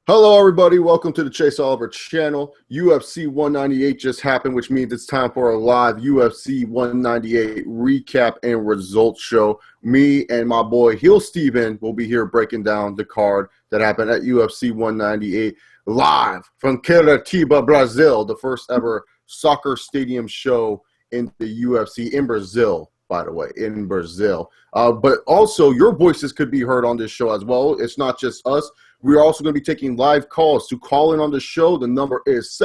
Hello, everybody. Welcome to the Chase Oliver channel. UFC 198 just happened, which means it's time for a live UFC 198 recap and results show. Me and my boy Heel Steven will be here breaking down the card that happened at UFC 198 live from Curitiba, Brazil, the first ever soccer stadium show in the UFC in Brazil, by the way, in Brazil. But also, your voices could be heard on this show as well. It's not just us. We're also going to be taking live calls. To call in on the show, the number is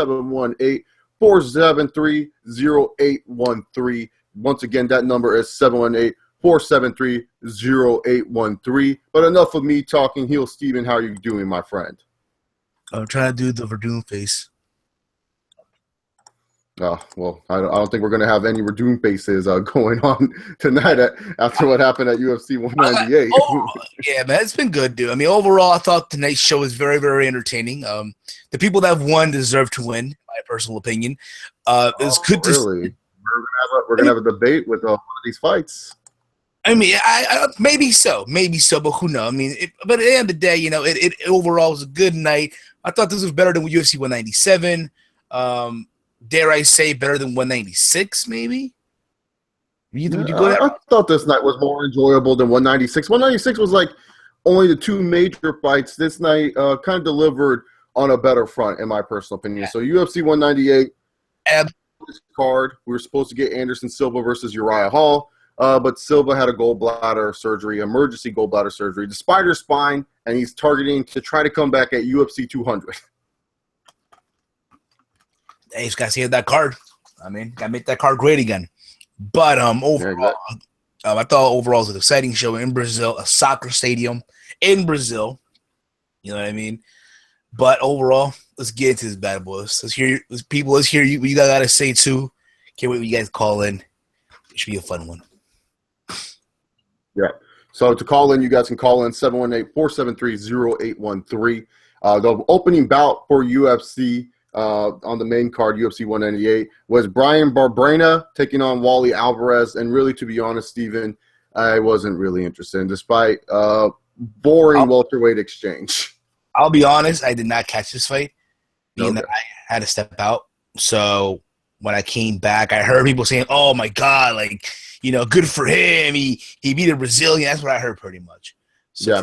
718-473-0813. Once again, that number is 718-473-0813. But enough of me talking. Heel Steven, how are you doing, my friend? I'm trying to do the Werdum face. Well, I don't think we're going to have any Werdum faces going on tonight after what happened at UFC 198. Yeah, man, it's been good, dude. I mean, overall, I thought tonight's show was very, very entertaining. The people that have won deserve to win, in my personal opinion. It's good to really? We're gonna have a debate with one of these fights. I mean, I maybe so, but who knows? I mean, but at the end of the day, you know, it overall was a good night. I thought this was better than UFC 197. Dare I say better than 196, maybe? Would you go there? I thought this night was more enjoyable than 196. 196 was like only the two major fights. This night kind of delivered on a better front, in my personal opinion. Yeah. So UFC 198, this card, we were supposed to get Anderson Silva versus Uriah Hall, but Silva had a gallbladder surgery, emergency gallbladder surgery, the spider spine, and he's targeting to try to come back at UFC 200. Hey, he's got to see that card. I mean, got to make that card great again. But overall, I thought overall it was an exciting show in Brazil, a soccer stadium in Brazil. You know what I mean? But overall, let's get into this bad boys. Let's hear people. Let's hear you. What you guys got to say too. Can't wait for you guys to call in. It should be a fun one. Yeah. So to call in, you guys can call in 718-473-0813. The opening bout for UFC. On the main card, UFC 198, was Brian Barberena taking on Wally Alvarez. And really, to be honest, Steven, I wasn't really interested in, despite boring welterweight exchange. I'll be honest, I did not catch this fight, being that I had to step out. So when I came back, I heard people saying, oh, my God, like, you know, good for him. He beat a Brazilian. That's what I heard pretty much. So yeah,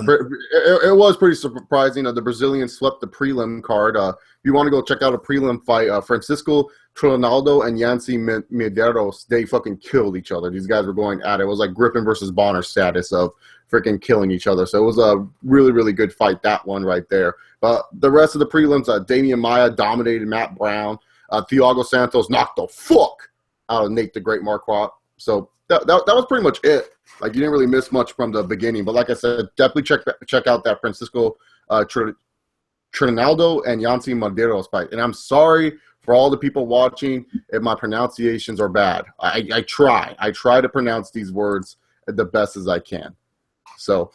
it was pretty surprising. The Brazilians swept the prelim card. If you want to go check out a prelim fight, Francisco Trinaldo and Yancy Medeiros, they fucking killed each other. These guys were going at it. It was like Griffin versus Bonner status of freaking killing each other. So it was a really, really good fight, that one right there. But the rest of the prelims, Damian Maia dominated Matt Brown. Thiago Santos knocked the fuck out of Nate the Great Marquardt. So that was pretty much it. Like, you didn't really miss much from the beginning. But like I said, definitely check out that Francisco Trinaldo and Yancy Medeiros fight. And I'm sorry for all the people watching if my pronunciations are bad. I try to pronounce these words the best as I can. So,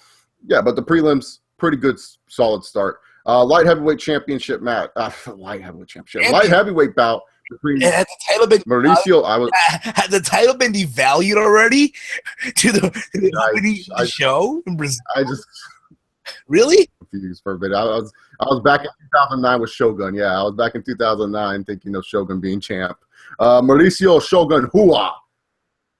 yeah, but the prelims, pretty good, solid start. Light heavyweight championship match. Light heavyweight bout. Had the title been Mauricio, had the title been devalued already to the show in Brazil? I just really confused for a bit. I was back in 2009 with Shogun. Yeah, I was back in 2009 thinking of Shogun being champ. Mauricio Shogun Hua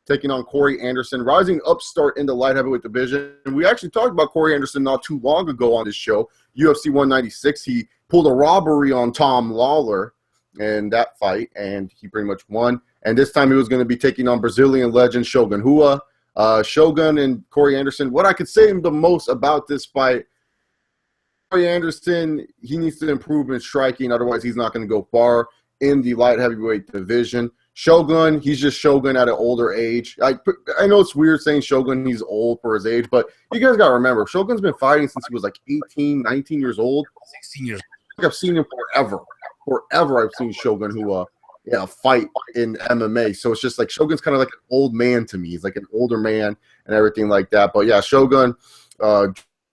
taking on Corey Anderson, rising upstart in the light heavyweight division. And we actually talked about Corey Anderson not too long ago on this show. UFC 196, he pulled a robbery on Tom Lawler in that fight, and he pretty much won. And this time he was going to be taking on Brazilian legend Shogun Hua. Shogun and Corey Anderson, what I could say the most about this fight, Corey Anderson, he needs to improve in striking, otherwise he's not going to go far in the light heavyweight division. Shogun, he's just Shogun at an older age. I know it's weird saying Shogun, he's old for his age, but you guys got to remember, Shogun's been fighting since he was like 18, 19 years old. 16 years old. I've seen him forever. I've seen Shogun Hua fight in MMA. So it's just like Shogun's kind of like an old man to me. He's like an older man and everything like that. But yeah, Shogun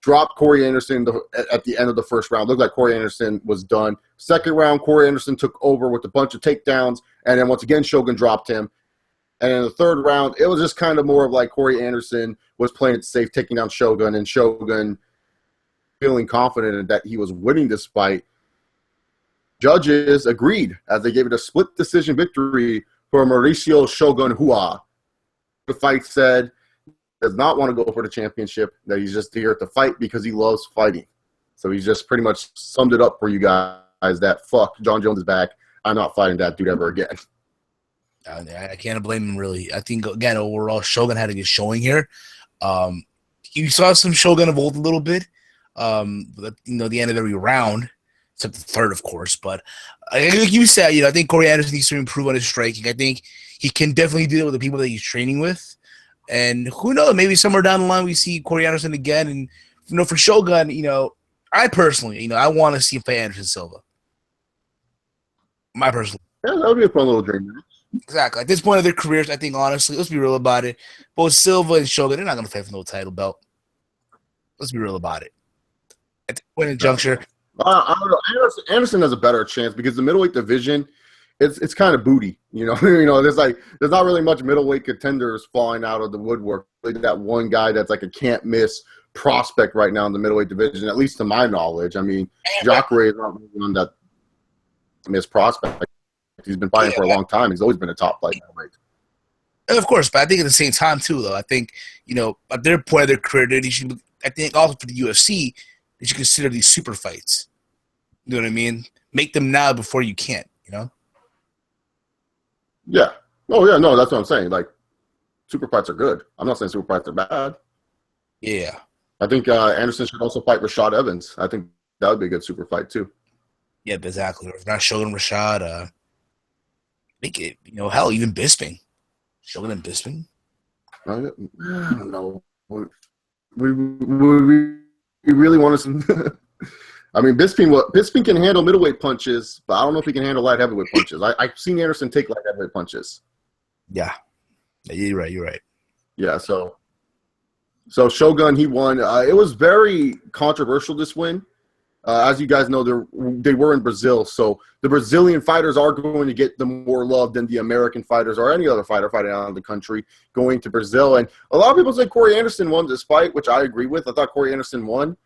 dropped Corey Anderson at the end of the first round. Looked like Corey Anderson was done. Second round, Corey Anderson took over with a bunch of takedowns. And then once again, Shogun dropped him. And in the third round, it was just kind of more of like Corey Anderson was playing it safe, taking down Shogun. And Shogun feeling confident that he was winning this fight. Judges agreed as they gave it a split decision victory for Mauricio Shogun Hua. The fight said he does not want to go for the championship, that he's just here to fight because he loves fighting. So he's just pretty much summed it up for you guys that fuck, John Jones is back. I'm not fighting that dude ever again. I can't blame him, really. I think, again, overall, Shogun had a good showing here. You saw some Shogun evolve a little bit, the end of every round, except the third, of course. But like you said, I think Corey Anderson needs to improve on his striking. I think he can definitely deal with the people that he's training with. And who knows, maybe somewhere down the line we see Corey Anderson again. And, for Shogun, I personally, I want to see him fight Anderson Silva. My personal. Yeah, that would be a fun little dream match. Exactly. At this point of their careers, I think, honestly, let's be real about it. Both Silva and Shogun, they're not going to fight for no title belt. Let's be real about it. At this point in juncture. I don't know. Anderson has a better chance because the middleweight division, it's kind of booty. There's not really much middleweight contenders falling out of the woodwork. Like that one guy that's like a can't miss prospect right now in the middleweight division, at least to my knowledge. I mean, Jacare is not really on that miss prospect. He's been fighting for a long time. He's always been a top fighter. Of course, but I think at the same time, too, though, I think, at their point of their career, I think also for the UFC, they should consider these super fights. You know what I mean? Make them now before you can't, Yeah. Oh, yeah, no, that's what I'm saying. Like, super fights are good. I'm not saying super fights are bad. Yeah. I think Anderson should also fight Rashad Evans. I think that would be a good super fight, too. Yeah, exactly. If not Shogun Rashad, make it, hell, even Bisping. Shogun and Bisping? I don't know. We really want to. I mean, Bisping can handle middleweight punches, but I don't know if he can handle light heavyweight punches. I've seen Anderson take light heavyweight punches. Yeah. You're right. Yeah, so Shogun, he won. It was very controversial, this win. As you guys know, they were in Brazil, so the Brazilian fighters are going to get the more love than the American fighters or any other fighter fighting out of the country going to Brazil. And a lot of people say Corey Anderson won this fight, which I agree with. I thought Corey Anderson won.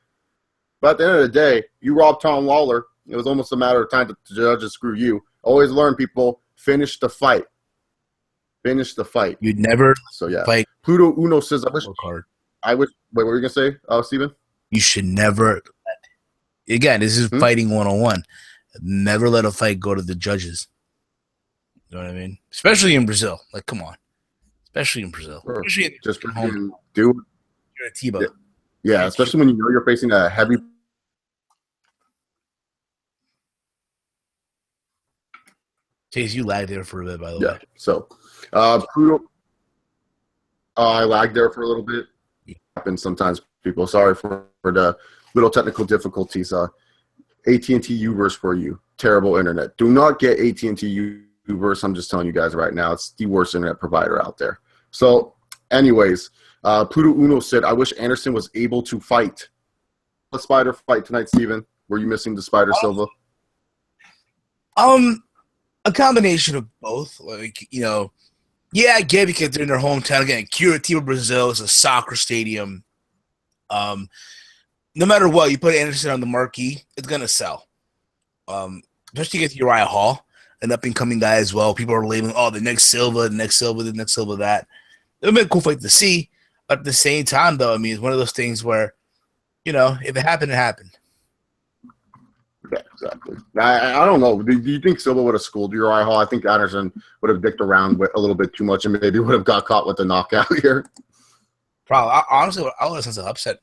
But at the end of the day, you robbed Tom Lawler. It was almost a matter of time to judge and screw you. Always learn, people, finish the fight. Finish the fight. You'd never fight. Pluto Uno says, wait, what were you going to say, Steven? You should never. Again, this is fighting 101. Never let a fight go to the judges. You know what I mean? Especially in Brazil. Like, come on. Especially in Brazil. Sure. Especially just freaking do it. You're a T-Bow. Yeah, especially when you know you're facing a heavy. Chase, you lagged there for a bit, by the way. Yeah, so Pluto, I lagged there for a little bit. Happens sometimes, people. Sorry for the little technical difficulties. AT&T Uverse for you. Terrible internet. Do not get AT&T Uverse. I'm just telling you guys right now. It's the worst internet provider out there. So, anyways, Pluto Uno said, I wish Anderson was able to fight. A Spider fight tonight, Steven. Were you missing the Spider Silva? A combination of both. Like, yeah, I get it because they're in their hometown. Again, Curitiba, Brazil is a soccer stadium. No matter what, you put Anderson on the marquee, it's going to sell. Especially with Uriah Hall, an up-and-coming guy as well. People are labeling, the next Silva, the next Silva, the next Silva, that. It would be a cool fight to see. But at the same time, though, I mean, it's one of those things where, if it happened, it happened. Yeah, exactly. I don't know. Do you think Silva would have schooled Uriah Hall? I think Anderson would have dicked around a little bit too much and maybe would have got caught with the knockout here. Probably. Honestly, I would have sense of upset.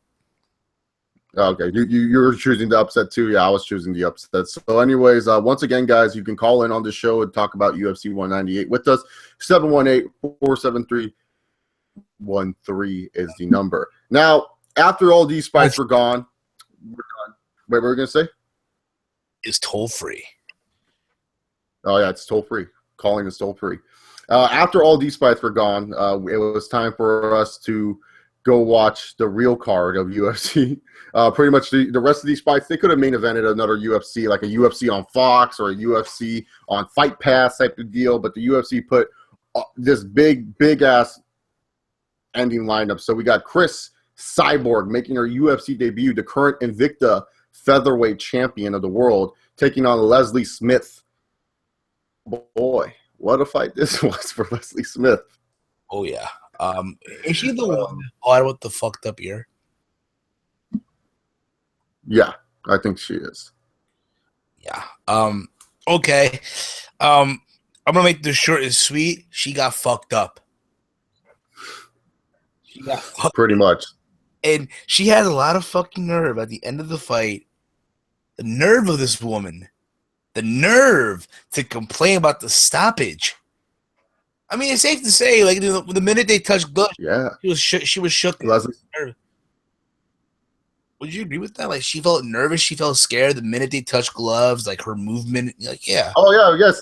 Okay, you're choosing the upset too. Yeah, I was choosing the upset. So anyways, once again, guys, you can call in on the show and talk about UFC 198 with us. 718-473-13 is the number. Now, after all these fights were gone, we're done. Wait, what were we going to say? It's toll-free. Oh, yeah, it's toll-free. Calling is toll-free. After all these fights were gone, it was time for us to go watch the real card of UFC. Pretty much the rest of these fights, they could have main evented another UFC, like a UFC on Fox or a UFC on Fight Pass type of deal, but the UFC put this big-ass ending lineup. So we got Cris Cyborg making her UFC debut, the current Invicta featherweight champion of the world, taking on Leslie Smith. Boy, what a fight this was for Leslie Smith. Oh, yeah. Is she the one that fought with the fucked up ear? Yeah, I think she is. Yeah. Okay. I'm gonna make this short and sweet. She got fucked up. She got fucked pretty much. And she had a lot of fucking nerve at the end of the fight. The nerve of this woman. The nerve to complain about the stoppage. I mean, it's safe to say, like, the minute they touched gloves, yeah, she was shook. Leslie. Would you agree with that? Like, she felt nervous, she felt scared the minute they touched gloves, like her movement, like, yeah. Oh yeah, yes.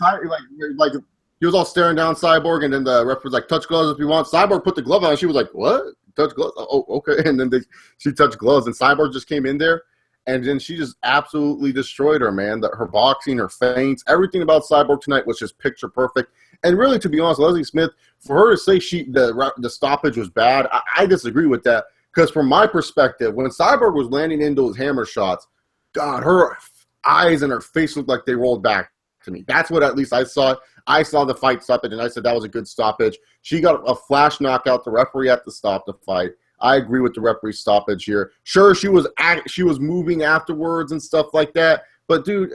Like he was all staring down Cyborg, and then the ref was like, "Touch gloves if you want." Cyborg put the glove on, and she was like, "What? Touch gloves? Oh, okay." And then she touched gloves, and Cyborg just came in there, and then she just absolutely destroyed her, man. Her boxing, her feints, everything about Cyborg tonight was just picture perfect. And really, to be honest, Leslie Smith, for her to say the stoppage was bad, I disagree with that. Because from my perspective, when Cyborg was landing in those hammer shots, God, her eyes and her face looked like they rolled back to me. That's what at least I saw. I saw the fight stoppage, and I said that was a good stoppage. She got a flash knockout. The referee had to stop the fight. I agree with the referee's stoppage here. Sure, she was moving afterwards and stuff like that. But, dude,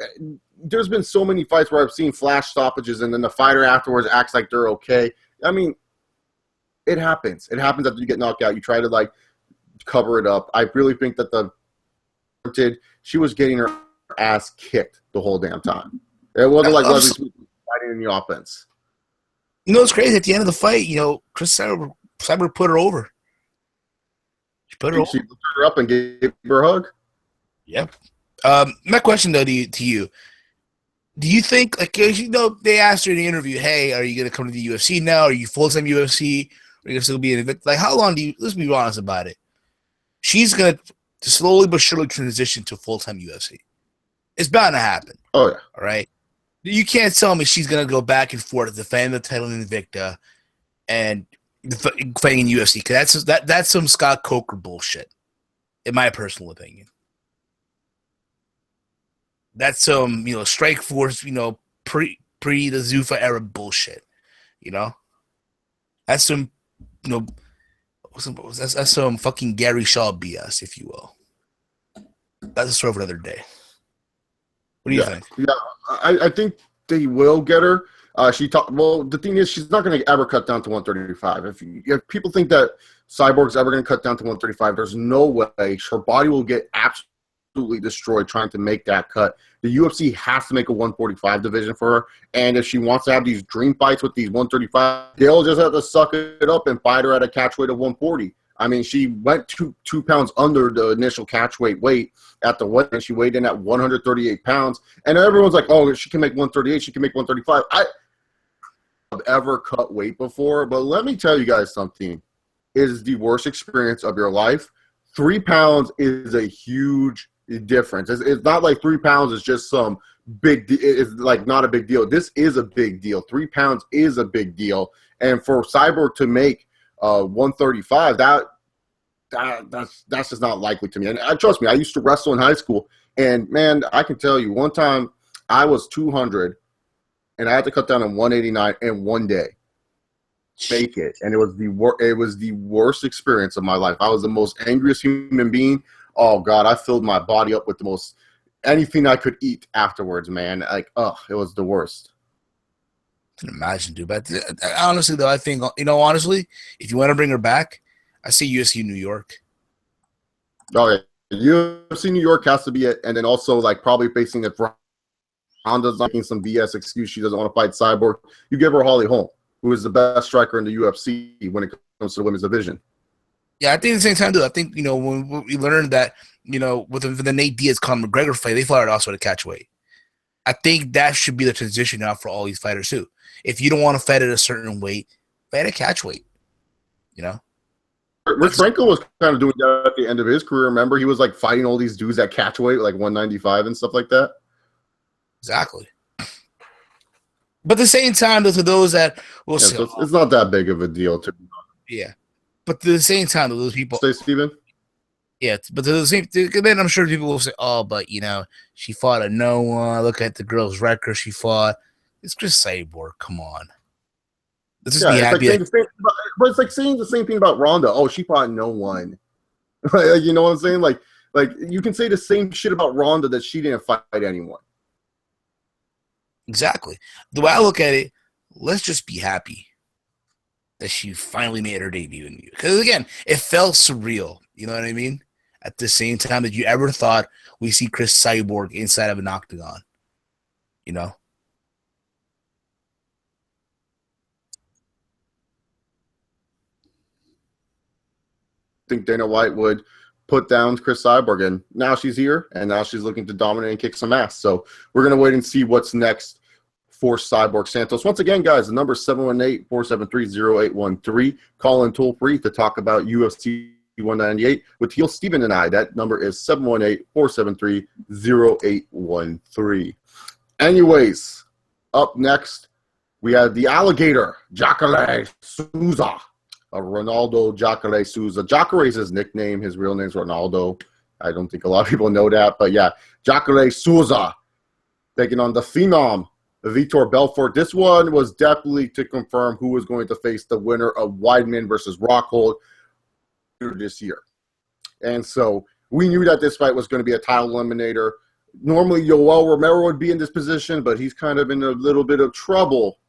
there's been so many fights where I've seen flash stoppages, and then the fighter afterwards acts like they're okay. I mean, it happens. It happens after you get knocked out. You try to, like, cover it up. I really think that she was getting her ass kicked the whole damn time. It wasn't like Leslie Smith fighting in the offense. You know, it's crazy. At the end of the fight, Cris Cybory put her over. She put her over. She lifted her up and gave her a hug. Yep. My question, though, to you, do you think, like, they asked her in the interview, hey, are you going to come to the UFC now? Are you full-time UFC? Are you going to still be in it? Like, how long let's be honest about it. She's going to slowly but surely transition to full-time UFC. It's bound to happen. Oh, yeah. All right? You can't tell me she's going to go back and forth, defend the title in Invicta and fighting in UFC, because that's some Scott Coker bullshit, in my personal opinion. That's some, Strike Force, pre the Zuffa era bullshit, That's some, that's some fucking Gary Shaw BS, if you will. That's a story of another day. What do you think? Yeah, I think they will get her. Well, the thing is, she's not going to ever cut down to 135. If people think that Cyborg's ever going to cut down to 135, there's no way. Her body will get absolutely destroyed trying to make that cut. The UFC has to make a 145 division for her, and if she wants to have these dream fights with these 135, they'll just have to suck it up and fight her at a catch weight of 140. I mean, she went two pounds under the initial catch weight at the weight, and she weighed in at 138 pounds. And everyone's like, oh, she can make 138, she can make 135. I've ever cut weight before, but let me tell you guys something. It is the worst experience of your life. 3 pounds is a huge difference. It's not like 3 pounds is just some big it's like not a big deal. This is a big deal. 3 pounds is a big deal. And for Cyborg to make 135, that's just not likely to me. And trust me, I used to wrestle in high school, and man, I can tell you, one time I was 200 and I had to cut down to 189 in one day. Make it. And it was the worst experience of my life. I was the most angriest human being. Oh God, I filled my body up with the most anything I could eat afterwards, man. Like, it was the worst. I can imagine, dude. But honestly, though, I think, honestly, if you want to bring her back, I say UFC New York. Oh, yeah. UFC New York has to be it. And then also, like, probably facing if Ronda's making some BS excuse she doesn't want to fight Cyborg, you give her Holly Holm, who is the best striker in the UFC when it comes to the women's division. Yeah, I think at the same time, dude, I think, when we learned that, with the Nate Diaz-Conor McGregor fight, they fought also at a catch weight. I think that should be the transition now for all these fighters, too. If you don't want to fight at a certain weight, fight at catch weight, Rich Franco was kind of doing that at the end of his career. Remember, he was like fighting all these dudes at catch weight, like 195 and stuff like that. Exactly. But at the same time, to those that will say, so it's not that big of a deal to. Yeah. But at the same time, those people. Say, Steven? Yeah, but to the same. Then I'm sure people will say, "Oh, but she fought a no one. Look at the girl's record. She fought. It's Cris Cyborg. Come on, let's just be it's happy." like but it's like saying the same thing about Ronda. Oh, she fought no one. You know what I'm saying? Like you can say the same shit about Ronda that she didn't fight anyone. Exactly. The way I look at it, let's just be happy that she finally made her debut in you. Because again, it felt surreal. You know what I mean? At the same time that you ever thought we see Cris Cyborg inside of an octagon. You know? I think Dana White would put down Cris Cyborg, and now she's here, and now she's looking to dominate and kick some ass. So we're going to wait and see what's next for Cyborg Santos. Once again, guys, the number is 718-473-0813. Call in toll free to talk about UFC 198 with Heel Steven and I. That number is 718-473-0813. Anyways, up next, we have the Alligator Jacare Souza. Ronaldo Jacare Souza. Jacare is his nickname. His real name is Ronaldo. I don't think a lot of people know that. But yeah, Jacare Souza taking on the Phenom Vitor Belfort. This one was definitely to confirm who was going to face the winner of Weidman versus Rockhold this year. And so we knew that this fight was going to be a title eliminator. Normally, Yoel Romero would be in this position, but he's kind of in a little bit of trouble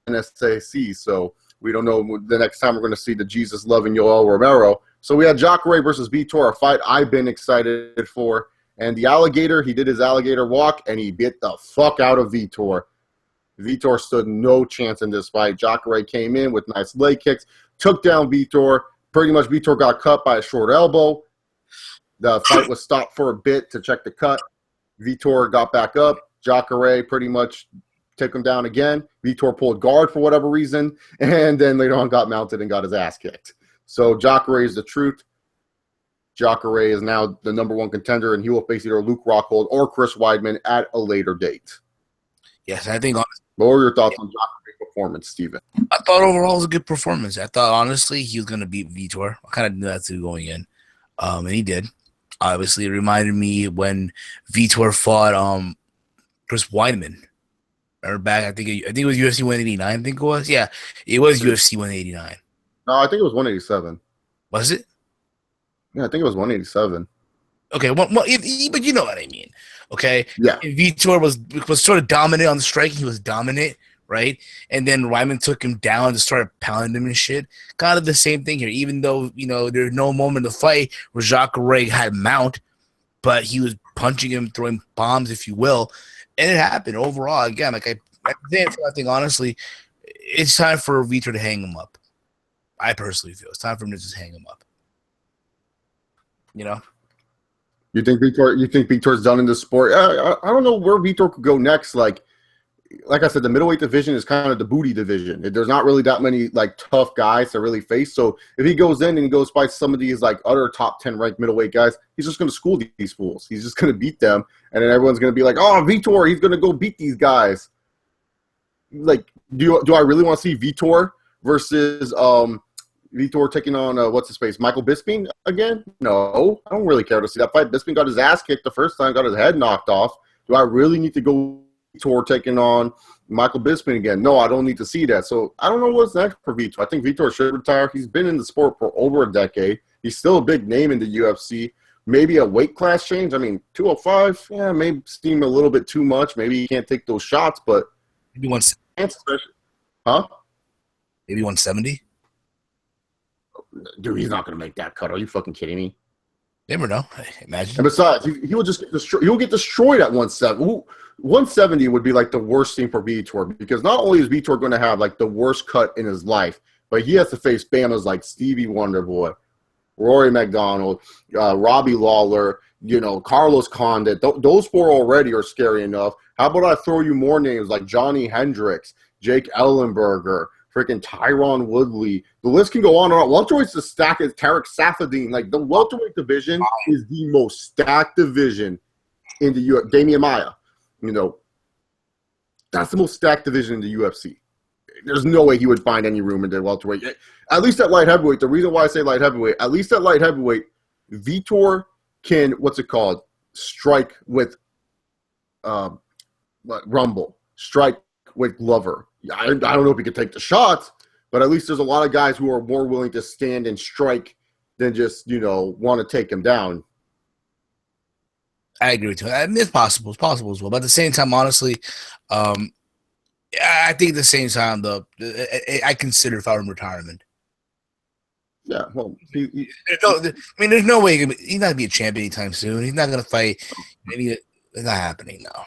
in SAC. So we don't know the next time we're going to see the Jesus-loving Yoel Romero. So we had Jacare versus Vitor, a fight I've been excited for. And the Alligator, he did his alligator walk, and he bit the fuck out of Vitor. Vitor stood no chance in this fight. Jacare came in with nice leg kicks, took down Vitor. Pretty much Vitor got cut by a short elbow. The fight was stopped for a bit to check the cut. Vitor got back up. Jacare pretty much took him down again. Vitor pulled guard for whatever reason, and then later on got mounted and got his ass kicked. So Jacare is the truth. Jacare is now the number one contender, and he will face either Luke Rockhold or Chris Weidman at a later date. Yes, I think honestly. What were your thoughts on Jacare's performance, Steven? I thought overall it was a good performance. I thought, honestly, he was going to beat Vitor. I kind of knew that too going in, and he did. Obviously, it reminded me when Vitor fought Chris Weidman. Remember back, I think it was UFC 189, I think it was. Yeah, it was UFC 189. No, I think it was 187. Was it? Yeah, I think it was 187. Okay, but you know what I mean. Okay? Yeah. And Vitor was sort of dominant on the striking. He was dominant, right? And then Ryman took him down and started pounding him and shit. Kind of the same thing here, even though, there's no moment of the fight where Jacare had mount, but he was punching him, throwing bombs, if you will. And it happened overall. Again, I think, honestly, it's time for Vitor to hang him up. I personally feel it's time for him to just hang him up. You think Vitor's done in this sport? I don't know where Vitor could go next. Like I said, the middleweight division is kind of the booty division. There's not really that many tough guys to really face. So if he goes in and he goes fight some of these other top 10 ranked middleweight guys, he's just going to school these fools. He's just going to beat them, and then everyone's going to be like, "Oh, Vitor, he's going to go beat these guys." Do I really want to see Vitor versus Vitor taking on Michael Bisping again? No, I don't really care to see that fight. Bisping got his ass kicked the first time, got his head knocked off. Do I really need to go Vitor taking on Michael Bisping again? No, I don't need to see that. So I don't know what's next for Vitor. I think Vitor should retire. He's been in the sport for over a decade. He's still a big name in the UFC. Maybe a weight class change. I mean, 205, yeah, may seem a little bit too much. Maybe he can't take those shots, but maybe 170. Huh? Maybe 170. Dude, he's not going to make that cut. Are you fucking kidding me? Never know. Imagine. And besides, he will just get destroyed. He'll get destroyed at 170. 170 would be the worst thing for Vitor, because not only is Vitor going to have the worst cut in his life, but he has to face Bamas like Stevie Wonderboy, Rory McDonald, Robbie Lawler, Carlos Condit. Those four already are scary enough. How about I throw you more names like Johnny Hendricks, Jake Ellenberger, freaking Tyron Woodley. The list can go on and on. Welterweight's the stack is Tarek Safadine. The welterweight division is the most stacked division in the UFC. Damian Maia, that's the most stacked division in the UFC. There's no way he would find any room in the welterweight. At least at light heavyweight. The reason why I say light heavyweight, at least at light heavyweight, Vitor can, strike with Rumble, strike with Glover. I don't know if he could take the shots, but at least there's a lot of guys who are more willing to stand and strike than just, want to take him down. I agree with you. I mean, it's possible. It's possible as well. But at the same time, honestly, I think at the same time, I consider if I were in retirement. Yeah, well, there's no way he's not going to be a champion anytime soon. He's not going to fight. It's not happening now.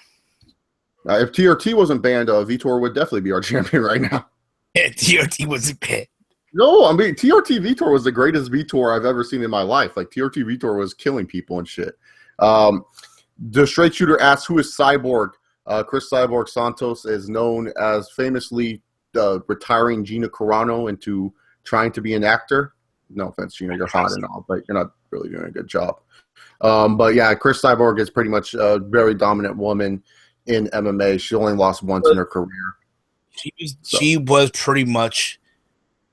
If TRT wasn't banned, Vitor would definitely be our champion right now. Yeah, TRT wasn't banned. No, I mean, TRT Vitor was the greatest Vitor I've ever seen in my life. Like, TRT Vitor was killing people and shit. The straight shooter asks, who is Cyborg? Cris Cyborg Santos is known as famously retiring Gina Carano into trying to be an actor. No offense, Gina, you're hot and all, but you're not really doing a good job. But yeah, Cris Cyborg is pretty much a very dominant woman in MMA. She only lost once in her career. She was pretty much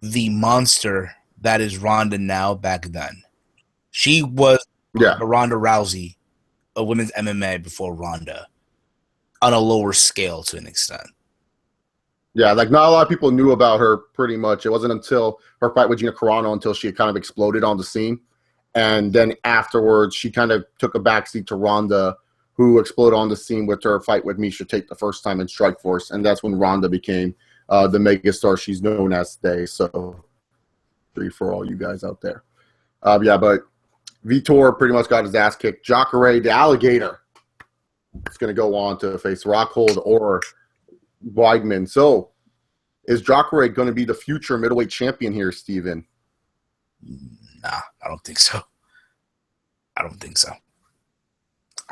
the monster that is Ronda now back then. She was the Ronda Rousey of women's MMA before Ronda, on a lower scale to an extent. Yeah, like not a lot of people knew about her pretty much. It wasn't until her fight with Gina Carano until she had kind of exploded on the scene. And then afterwards, she kind of took a backseat to Ronda, who exploded on the scene with her fight with Miocic Tate the first time in Strikeforce. And that's when Ronda became the megastar she's known as today. So, for all you guys out there. But Vitor pretty much got his ass kicked. Jacare, the Alligator, is going to go on to face Rockhold or Weidman. So, is Jacare going to be the future middleweight champion here, Steven? Nah, I don't think so. I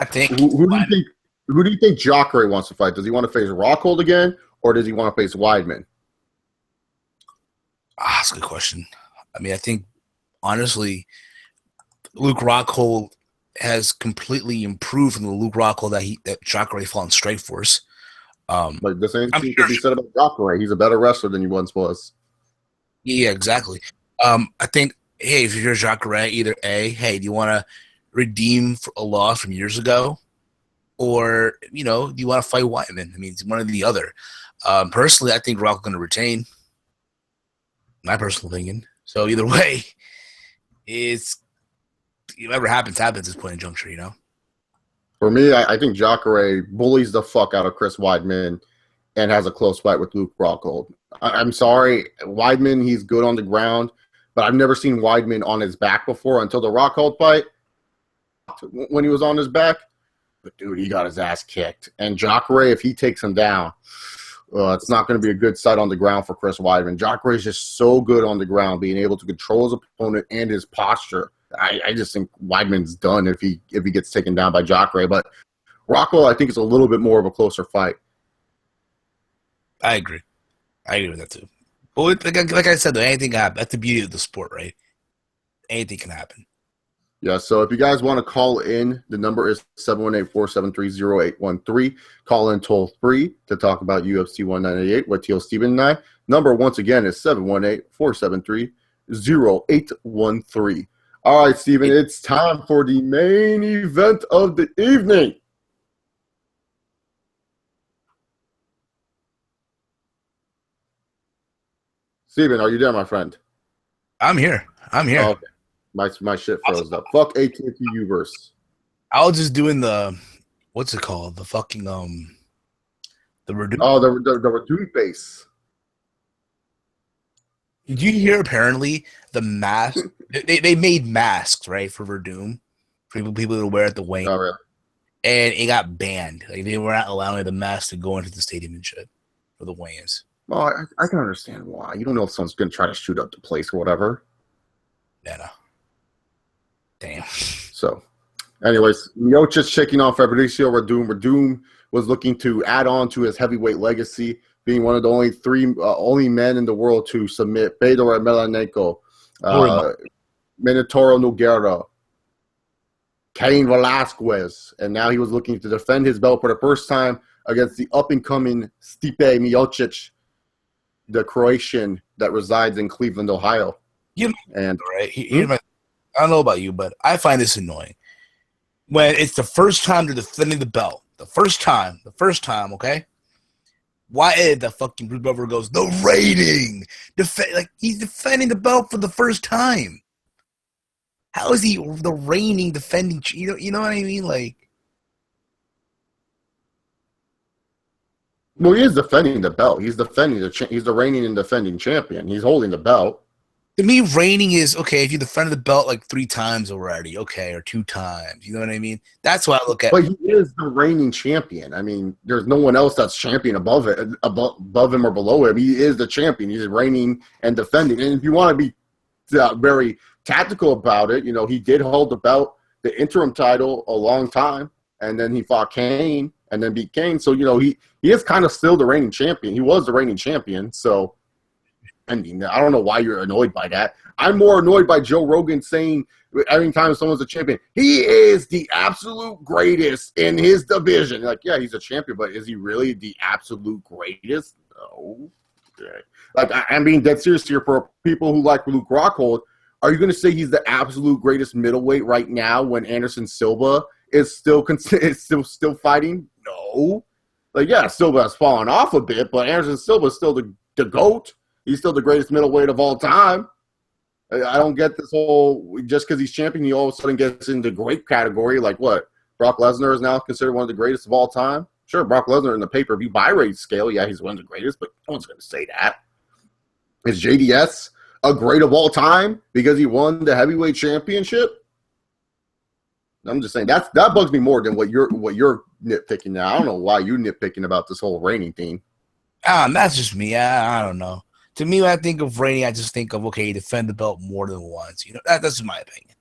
think who do you think Jacare wants to fight? Does he want to face Rockhold again, or does he want to face Weidman? That's a good question. I mean, I think honestly, Luke Rockhold has completely improved from the Luke Rockhold that Jacare fought in Strikeforce. Like the same thing could be said about Jacare. He's a better wrestler than he once was. Yeah, exactly. I think, hey, if you're Jacare, either A, hey, do you want to redeem a loss from years ago? Or, do you want to fight Weidman? I mean, it's one or the other. Personally, I think Rock's going to retain. My personal opinion. So either way, it's whatever happens at this point in juncture, For me, I think Jacare bullies the fuck out of Chris Weidman and has a close fight with Luke Rockhold. I'm sorry, Weidman, he's good on the ground, but I've never seen Weidman on his back before until the Rockhold fight when he was on his back. But, dude, he got his ass kicked. And Jacare, if he takes him down, it's not going to be a good sight on the ground for Chris Weidman. Jacare is just so good on the ground, being able to control his opponent and his posture. I just think Weidman's done if he gets taken down by Jacare. But Rockhold, I think, is a little bit more of a closer fight. I agree with that too. But like I said, though, anything can happen. That's the beauty of the sport, right? Anything can happen. Yeah, so if you guys want to call in, the number is 718-473-0813. Call in toll free to talk about UFC 198 with Teal Steven and I. Number, once again, is 718-473-0813. All right, Steven, it's time for the main event of the evening. Steven, are you there, my friend? I'm here. Oh, okay. My shit froze up. Fuck AT&T Uverse. I was just doing the, what's it called? The fucking, the Werdum. Oh, the Werdum face. Did you hear apparently the mask? they made masks, right, for Werdum, for people to wear at the weigh-in. Oh, really? And it got banned. Like, they were not allowing the mask to go into the stadium and shit for the weigh-ins. Well, I can understand why. You don't know if someone's going to try to shoot up the place or whatever. Yeah, no. Damn. So, anyways, Miocic shaking off Fabricio Werdum. Werdum was looking to add on to his heavyweight legacy, being one of the only men in the world to submit Fedor Emelianenko, Minotauro Nogueira, Cain Velasquez, and now he was looking to defend his belt for the first time against the up-and-coming Stipe Miocic, the Croatian that resides in Cleveland, Ohio. Right. I don't know about you, but I find this annoying. When it's the first time they're defending the belt. The first time, okay? Why is the fucking Bruce Buffer goes, the rating? Like, he's defending the belt for the first time. How is he the reigning defending? You know what I mean? Like, well, he is defending the belt. He's defending he's the reigning and defending champion. He's holding the belt. To me, reigning is okay if you defended the belt like 3 times already, okay, or 2 times. You know what I mean? That's what I look at. But he is the reigning champion. I mean, there's no one else that's champion above him or below him. He is the champion. He's reigning and defending. And if you want to be very tactical about it, he did hold the belt, the interim title, a long time, and then he fought Kane and then beat Kane. So he is kind of still the reigning champion. He was the reigning champion. So. I mean, I don't know why you're annoyed by that. I'm more annoyed by Joe Rogan saying every time someone's a champion, he is the absolute greatest in his division. Like, yeah, he's a champion, but is he really the absolute greatest? No. Okay. Like, I'm being dead serious here for people who like Luke Rockhold. Are you going to say he's the absolute greatest middleweight right now when Anderson Silva is still fighting? No. Like, yeah, Silva has fallen off a bit, but Anderson Silva is still the GOAT. He's still the greatest middleweight of all time. I don't get this whole just because he's champion, he all of a sudden gets into great category. Like what? Brock Lesnar is now considered one of the greatest of all time. Sure, Brock Lesnar in the pay-per-view buy rate scale, yeah, he's one of the greatest, but no one's going to say that. Is JDS a great of all time because he won the heavyweight championship? I'm just saying that bugs me more than what you're nitpicking now. I don't know why you're nitpicking about this whole reigning thing. That's just me. I don't know. To me, when I think of reigning, I just think of, okay, defend the belt more than once. That's just my opinion.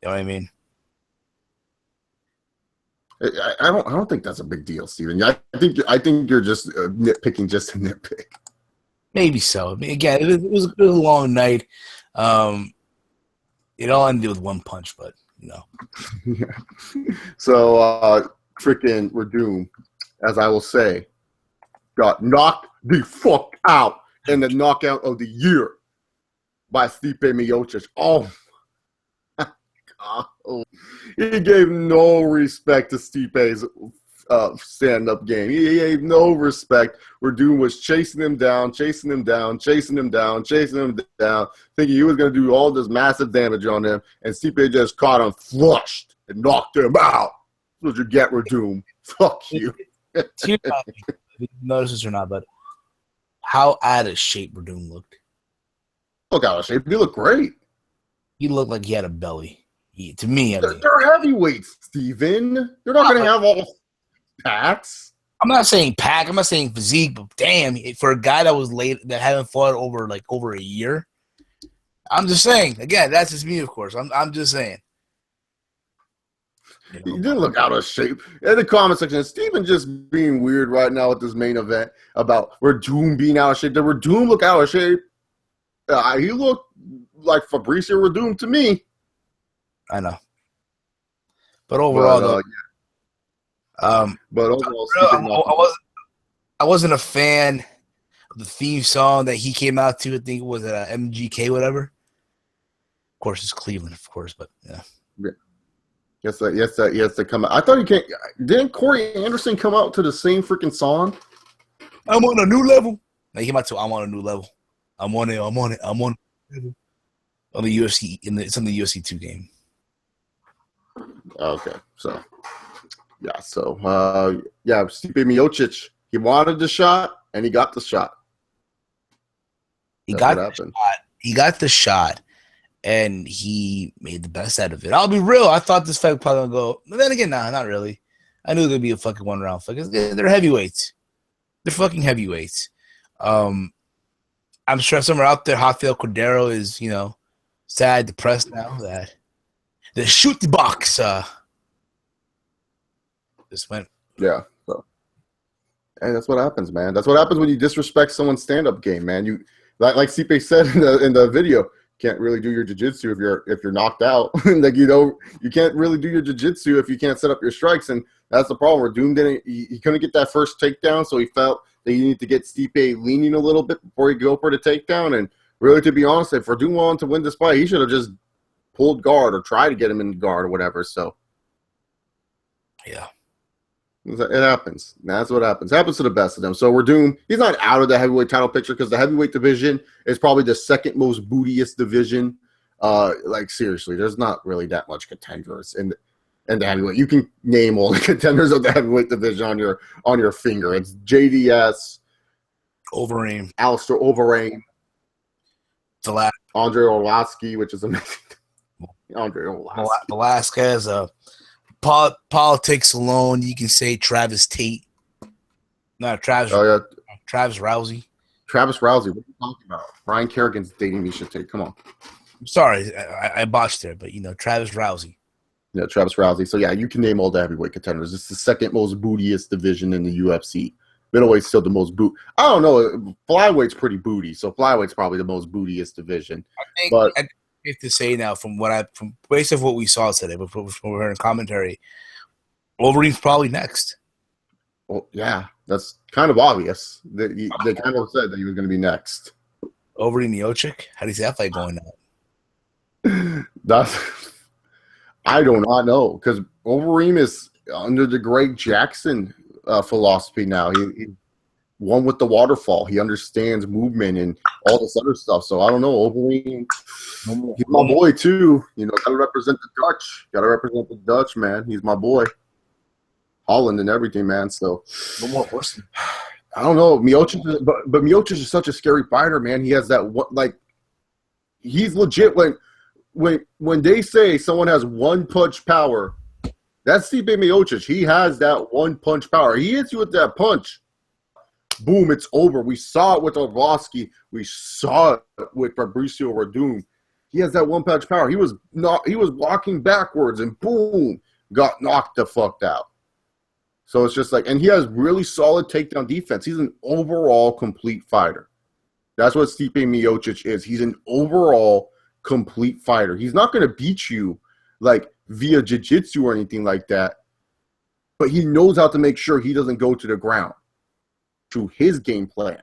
You know what I mean? I don't think that's a big deal, Steven. I think you're just nitpicking just to nitpick. Maybe so. I mean, again, it was a long night. It all ended with one punch, but Yeah. So freaking Werdum, as I will say, got knocked the fuck out in the knockout of the year by Stipe Miocic. Oh my God. He gave no respect to Stipe's stand-up game. He gave no respect. Werdum was chasing him down, thinking he was going to do all this massive damage on him, and Stipe just caught him flushed and knocked him out. That's what you get, Werdum. Fuck you. You notice this or not, but how out of shape Werdum looked. Look out of shape. He looked great. He looked like he had a belly. To me, they're heavyweights, Steven. They're not going to have all packs. I'm not saying pack. I'm not saying physique, but damn, for a guy that was late, that hadn't fought over a year. I'm just saying. Again, that's just me, of course. I'm just saying. He didn't look out of shape. In the comment section, Steven just being weird right now with this main event about Werdum being out of shape. Did Werdum look out of shape? He looked like Fabricio Werdum to me. I know. But overall, I wasn't a fan of the theme song that he came out to. I think it was MGK, whatever. Of course, it's Cleveland, of course, but yeah. Yes, he has to come out. I thought he can't. Didn't Corey Anderson come out to the same freaking song? I'm on a new level. No, he came out to I'm on a new level. I'm on it. On the UFC it's on the UFC 2 game. Okay, so Stipe Miocic, he wanted the shot and he got the shot. He got the shot, and he made the best out of it. I'll be real. I thought this fight was probably gonna go, but then again, nah, not really. I knew it was gonna be a fucking 1-round fight. They're heavyweights. They're fucking heavyweights. I'm sure somewhere out there, Rafael Cordero is, sad, depressed now that the shoot the box just went. Yeah. So, and that's what happens, man. That's what happens when you disrespect someone's stand-up game, man. You like Stipe said in the video, can't really do your jiu-jitsu if you're knocked out. You can't really do your jiu-jitsu if you can't set up your strikes, and that's the problem. Werdum he couldn't get that first takedown, so he felt that you need to get Stipe leaning a little bit before he go for the takedown. And really, to be honest, if Werdum wanted to win this fight, he should have just pulled guard or tried to get him in guard or whatever. So, yeah. It happens. That's what happens. It happens to the best of them. So Werdum, he's not out of the heavyweight title picture because the heavyweight division is probably the second most bootiest division. Like seriously, there's not really that much contenders in the heavyweight. You can name all the contenders of the heavyweight division on your finger. It's JDS, Overeem, Alistair Overeem, Andre Orlovsky, which is amazing. Andre Orlovsky, Velasquez. Politics alone, you can say Travis Tate. No, Travis. Oh yeah, Travis Rousey. Travis Rousey. What are you talking about? Brian Kerrigan's dating Miocic Tate. Come on. I'm sorry, I botched there, but Travis Rousey. Yeah, Travis Rousey. So yeah, you can name all the heavyweight contenders. It's the second most bootiest division in the UFC. Middleweight's still the most boot. I don't know. Flyweight's pretty booty, so flyweight's probably the most bootiest division. I have to say now, from based off what we saw today, but from what we heard in commentary, Overeem's probably next. Well, yeah, that's kind of obvious. They kind of said that he was going to be next. Overeem Miocic? How do you see that fight going out? I do not know, because Overeem is under the Greg Jackson philosophy now. He won with the waterfall. He understands movement and all this other stuff. So I don't know. Overeem, he's my boy too. Gotta represent the Dutch. Gotta represent the Dutch, man. He's my boy. Holland and everything, man. So no more person. I don't know. Miocic, but Miocic is such a scary fighter, man. He has that he's legit. When they say someone has one punch power, that's Stipe Miocic. He has that one punch power. He hits you with that punch. Boom, it's over. We saw it with Orlovsky. We saw it with Fabricio Werdum. He has that one punch power. He was walking backwards and boom, got knocked the fuck out. So it's just and he has really solid takedown defense. He's an overall complete fighter. That's what Stipe Miocic is. He's an overall complete fighter. He's not going to beat you via jiu-jitsu or anything like that, but he knows how to make sure he doesn't go to the ground through his game plan.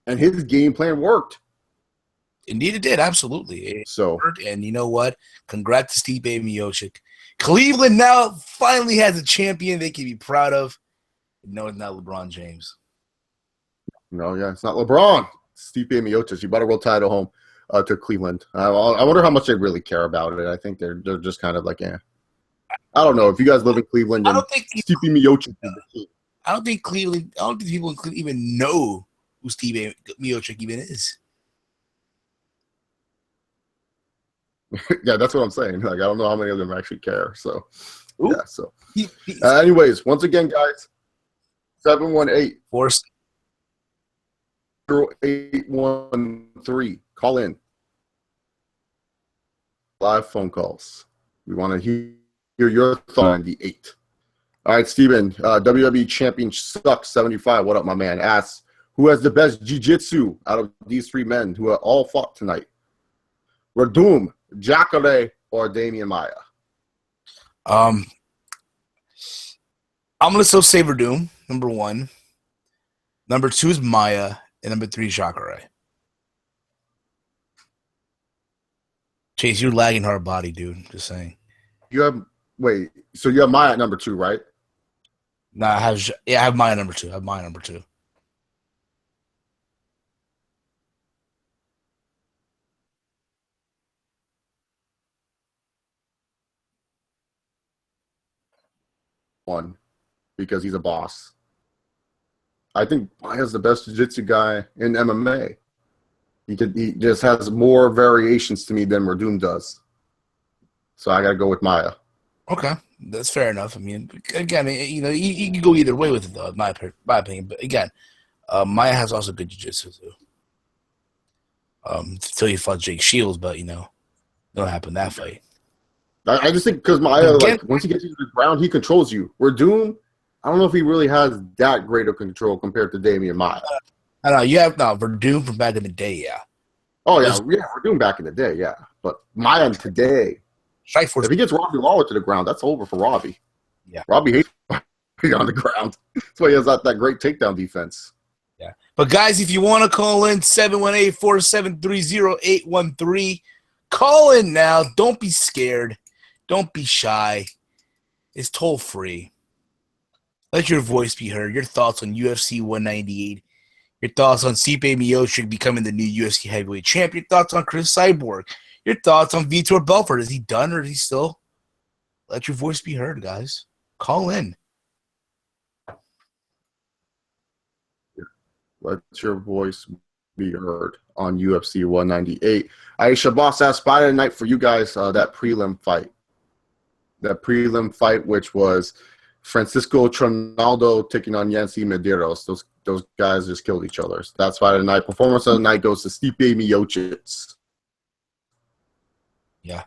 And his game plan worked. Indeed it did, absolutely. And you know what? Congrats to Stipe Miocic. Cleveland now finally has a champion they can be proud of. No, it's not LeBron James. No, yeah, it's not LeBron. It's Stipe Miocic. You brought a world title home to Cleveland. I wonder how much they really care about it. I think they're just kind of I don't know. If you guys live in Cleveland, I don't think Stipe Miocic. I don't think people in Cleveland even know who Stipe Miocic even is. Yeah, that's what I'm saying. I don't know how many of them actually care. So, ooh. Yeah. So, anyways, once again, guys, 718-0813. Call in. Live phone calls. We want to hear your thoughts on the 8. All right, Steven, WWE Champion Sucks 75. What up, my man? Asks, who has the best jiu-jitsu out of these 3 men who are all fought tonight? Werdum, Jacare, or Damian Maia? I'm going to still say Werdum, number 1. Number 2 is Maia, and number 3 is Jacare. Chase, you're lagging hard body, dude. Just saying. You have Maia at number 2, right? No, I have Maia number 2. One, because he's a boss. I think Maia's the best jiu-jitsu guy in MMA. He just has more variations to me than Werdum does. So I got to go with Maia. Okay, that's fair enough. I mean, again, you can go either way with it, though, in my opinion. But again, Maia has also good jiu-jitsu, too. Until you fought Jake Shields, but, don't happen that fight. I just think because Maia, once he gets into the ground, he controls you. Werdum, I don't know if he really has that great of control compared to Damian Maia. I don't know. You have Werdum from back in the day, yeah. Oh, yeah, Werdum back in the day, yeah. But Maia today, if he gets Robbie Lawler to the ground, that's over for Robbie. Yeah. Robbie hates being on the ground. That's why he has that great takedown defense. Yeah. But, guys, if you want to call in, 718-473-0813. Call in now. Don't be scared. Don't be shy. It's toll free. Let your voice be heard. Your thoughts on UFC 198. Your thoughts on Stipe Miocic becoming the new UFC heavyweight champ. Your thoughts on Cris Cyborg. Your thoughts on Vitor Belfort. Is he done or is he still? Let your voice be heard, guys. Call in. Let your voice be heard on UFC 198. Aisha Boss asked fight of the night for you guys, that prelim fight. That prelim fight, which was Francisco Trinaldo taking on Yancy Medeiros. Those guys just killed each other. So that's fight of the night. Performance of the night goes to Stipe Miocic. Yeah,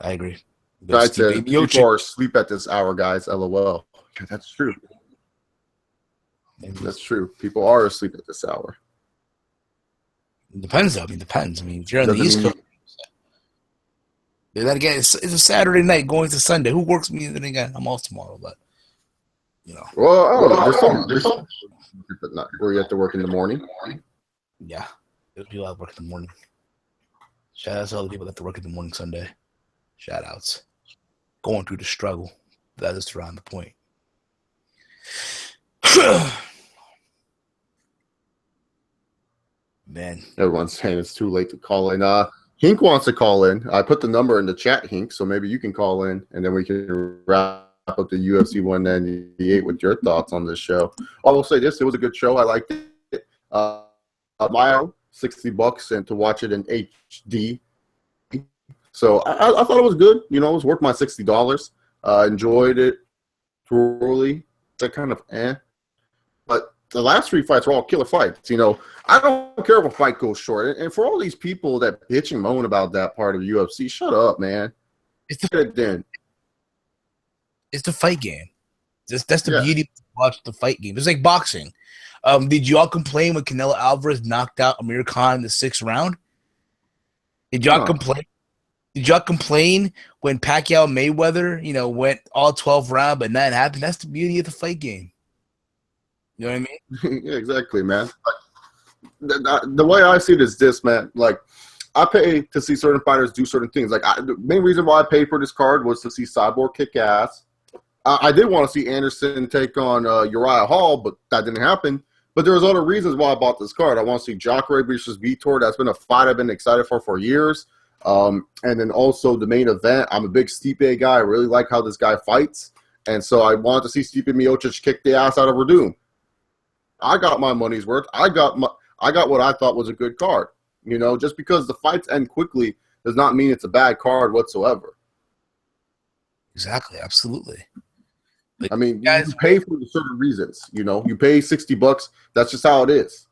I agree. People are asleep at this hour, guys. LOL. That's true. That's true. People are asleep at this hour. It depends, though. Depends. If you're on the East Coast. Then again, it's a Saturday night going to Sunday. Who works me? Then again, I'm off tomorrow, but Well, I don't know. There's some where you have to work in the morning. Yeah, there's people that work in the morning. Shout out to all the people that have to work in the morning Sunday. Shout outs. Going through the struggle. That is around the point. Man. Everyone's saying it's too late to call in. Hink wants to call in. I put the number in the chat, Hink, so maybe you can call in, and then we can wrap up the UFC 198 with your thoughts on this show. I will say this. It was a good show. I liked it. Mile, $60, and to watch it in HD. So I thought it was good. It was worth my $60. Enjoyed it thoroughly. That kind of But the last 3 fights were all killer fights. I don't care if a fight goes short. And for all these people that bitch and moan about that part of UFC, shut up, man. It's the fight game. That's the beauty of watch the fight game. It's like boxing. Did you all complain when Canelo Alvarez knocked out Amir Khan in the 6th round? Did y'all complain? Did y'all complain when Pacquiao Mayweather, went all 12 rounds, but nothing happened? That's the beauty of the fight game. You know what I mean? Yeah, exactly, man. The way I see it is this, man. Like, I pay to see certain fighters do certain things. Like, the main reason why I paid for this card was to see Cyborg kick ass. I did want to see Anderson take on Uriah Hall, but that didn't happen. But there was other reasons why I bought this card. I want to see Jacare versus Vitor. That's been a fight I've been excited for years. And then also the main event. I'm a big Stipe guy. I really like how this guy fights. And so I wanted to see Stipe Miocic kick the ass out of Werdum. I got my money's worth. I got what I thought was a good card. Just because the fights end quickly does not mean it's a bad card whatsoever. Exactly. Absolutely. You pay for certain reasons. You pay $60. That's just how it is.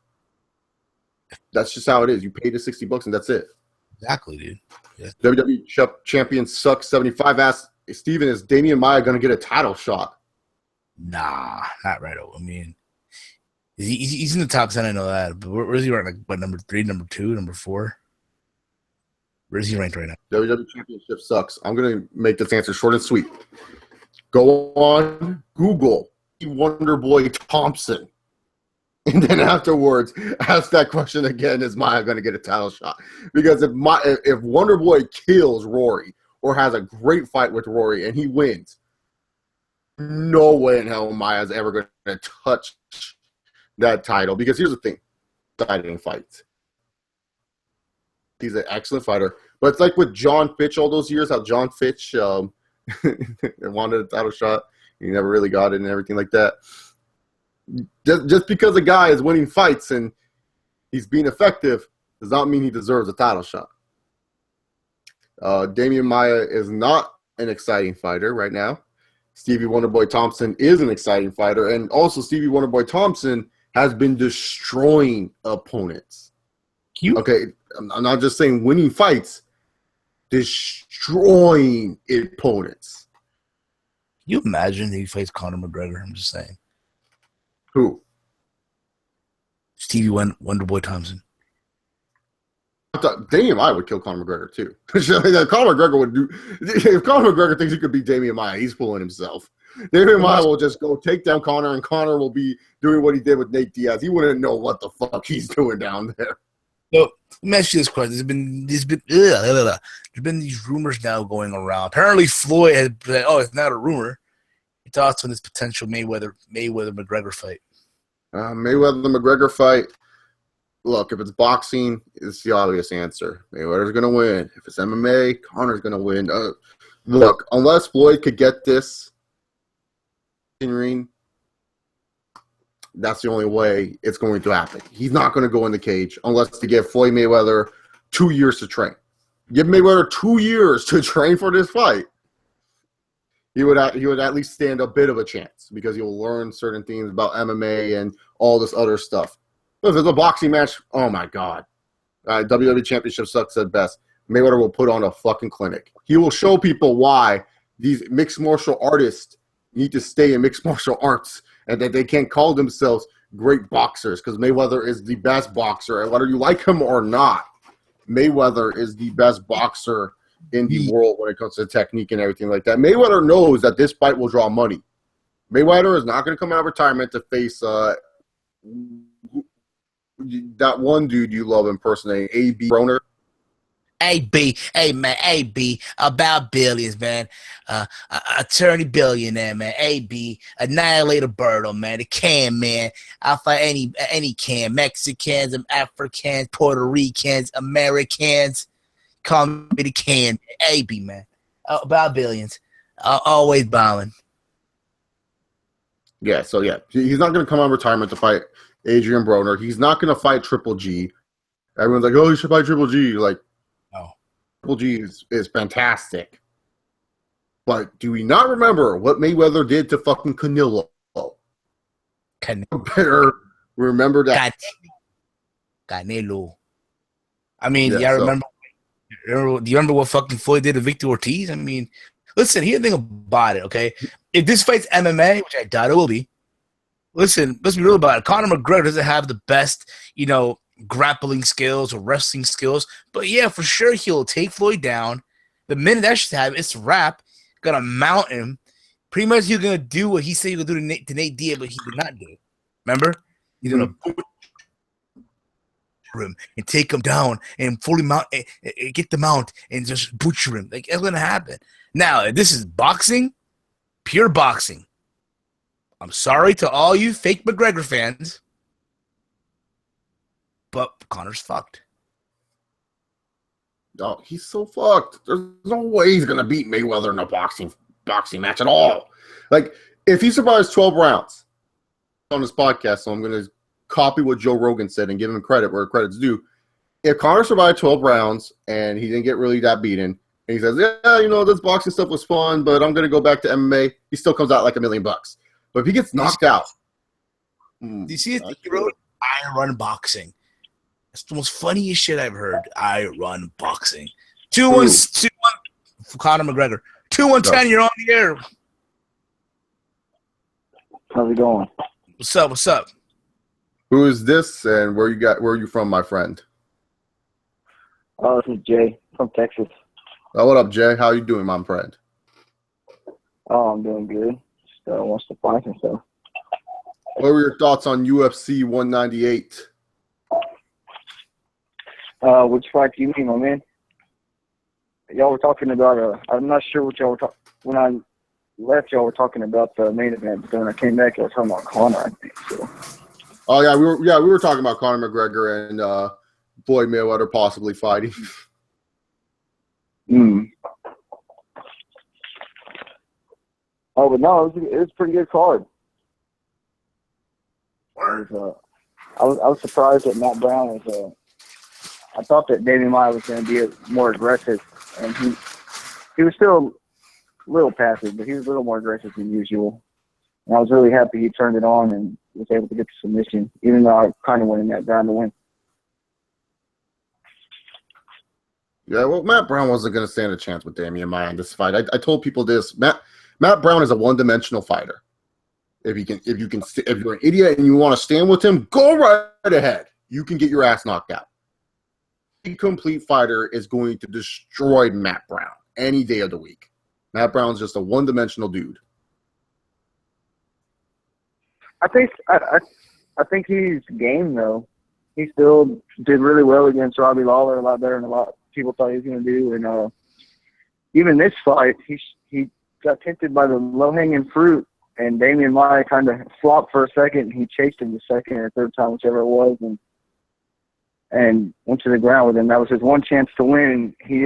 That's just how it is. You pay the $60 and that's it. Exactly, dude. Yeah. WWE champion sucks 75 asked Steven, is Damian Maia going to get a title shot? Nah, not right over. He's in the top 10. I know that. But where is he ranked? Like, what, number 3, number 2, number 4? Where is he ranked right now? WWE Championship sucks. I'm going to make this answer short and sweet. Go on Google Wonderboy Thompson. And then afterwards, ask that question again, is Maia going to get a title shot? Because if Wonderboy kills Rory or has a great fight with Rory and he wins, no way in hell Maia's ever going to touch that title. Because here's the thing. Fighting fights. He's an excellent fighter. But it's like with John Fitch all those years, how John Fitch wanted a title shot. He never really got it and everything like that. Just because a guy is winning fights and he's being effective does not mean he deserves a title shot. Damian Maia is not an exciting fighter right now. Stevie Wonderboy Thompson is an exciting fighter. And also Stevie Wonderboy Thompson has been destroying opponents. Okay, I'm not just saying winning fights, destroying opponents. Can you imagine if he fights Conor McGregor? I'm just saying. Who? Stevie Wonderboy Thompson. I thought Damian Maia would kill Conor McGregor too. Conor McGregor would do. If Conor McGregor thinks he could beat Damian Maia, he's fooling himself. Damian Maia will just go take down Conor, and Conor will be doing what he did with Nate Diaz. He wouldn't know what the fuck he's doing down there. So let me ask you this question: there's been these rumors now going around. Apparently, Floyd has said, "Oh, it's not a rumor." He thoughts on this potential Mayweather McGregor fight. Mayweather McGregor fight. Look, if it's boxing, it's the obvious answer. Mayweather's gonna win. If it's MMA, Conor's gonna win. Look, unless Floyd could get this in ring, that's the only way it's going to happen. He's not going to go in the cage unless they give Floyd Mayweather 2 years to train. Give Mayweather 2 years to train for this fight. He would at least stand a bit of a chance because he'll learn certain things about MMA and all this other stuff. But if it's a boxing match, oh my God. WWE Championship sucks at best. Mayweather will put on a fucking clinic. He will show people why these mixed martial artists need to stay in mixed martial arts and that they can't call themselves great boxers because Mayweather is the best boxer. And whether you like him or not, Mayweather is the best boxer in the world when it comes to technique and everything like that. Mayweather knows that this fight will draw money. Mayweather is not going to come out of retirement to face that one dude you love impersonating, A.B. Broner. AB, hey man, AB, about billions, man. Attorney billionaire, man. AB, Annihilator Werdum, man. The can, man. I'll fight any can. Mexicans, Africans, Puerto Ricans, Americans. Call me the can. AB, man. About billions. Always bowing. Yeah, so yeah. He's not going to come out of retirement to fight Adrian Broner. He's not going to fight Triple G. Everyone's like, oh, he should fight Triple G. Like, Triple G is fantastic. But do we not remember what Mayweather did to fucking Canelo? Better remember that. Canelo. I mean, yeah, remember? Do you remember what fucking Floyd did to Victor Ortiz? I mean, listen, here's the thing about it, okay? If this fight's MMA, which I doubt it will be, listen, let's be real about it. Conor McGregor doesn't have the best, grappling skills or wrestling skills, but yeah, for sure he'll take Floyd down. The minute that should happen, it's a wrap. Gonna mount him. Pretty much he's gonna do what he said he would do to Nate Diaz, but he did not do. Remember? He's gonna him and take him down and fully mount, get the mount and just butcher him. Like, that's gonna happen. Now, if this is boxing, pure boxing, I'm sorry to all you fake McGregor fans, but Conor's fucked. Oh, he's so fucked. There's no way he's gonna beat Mayweather in a boxing match at all. Like, if he survives 12 rounds on this podcast, so I'm gonna copy what Joe Rogan said and give him credit where credit's due. If Conor survived 12 rounds and he didn't get really that beaten, and he says, yeah, this boxing stuff was fun, but I'm gonna go back to MMA, he still comes out like $1 million. But if he gets knocked out, do you see it? He wrote, "I run boxing." That's the most funniest shit I've heard. I run boxing. 2-1 for Conor McGregor. 2-1-10. You're on the air. How's it going? What's up? Who is this, and where are you from, my friend? Oh, this is Jay from Texas. Oh, what up, Jay? How you doing, my friend? Oh, I'm doing good. Just wants to fight and stuff. What were your thoughts on UFC 198? Which fight do you mean, my man? Y'all were talking about, I'm not sure what y'all were talking, when I left, y'all were talking about the main event, but then when I came back, y'all were talking about Conor, I think, so. Oh, yeah, we were talking about Conor McGregor and Floyd Mayweather possibly fighting. Oh, but no, it was a pretty good card. I was surprised that Matt Brown was, I thought that Damian Maia was going to be more aggressive, and he was still a little passive, but he was a little more aggressive than usual. And I was really happy he turned it on and was able to get the submission, even though I kind of wanted that down to win. Yeah, well, Matt Brown wasn't going to stand a chance with Damian Maia in this fight. I told people this. Matt Brown is a one-dimensional fighter. If you're an idiot and you want to stand with him, go right ahead. You can get your ass knocked out. A complete fighter is going to destroy Matt Brown any day of the week. Matt Brown's just a one-dimensional dude. I think he's game though. he still did really well against Robbie Lawler, a lot better than a lot of people thought he was going to do. And even this fight, he got tempted by the low-hanging fruit, and Damian Maia kind of flopped for a second. And he chased him the second or third time, whichever it was, and went to the ground with him. That was his one chance to win. He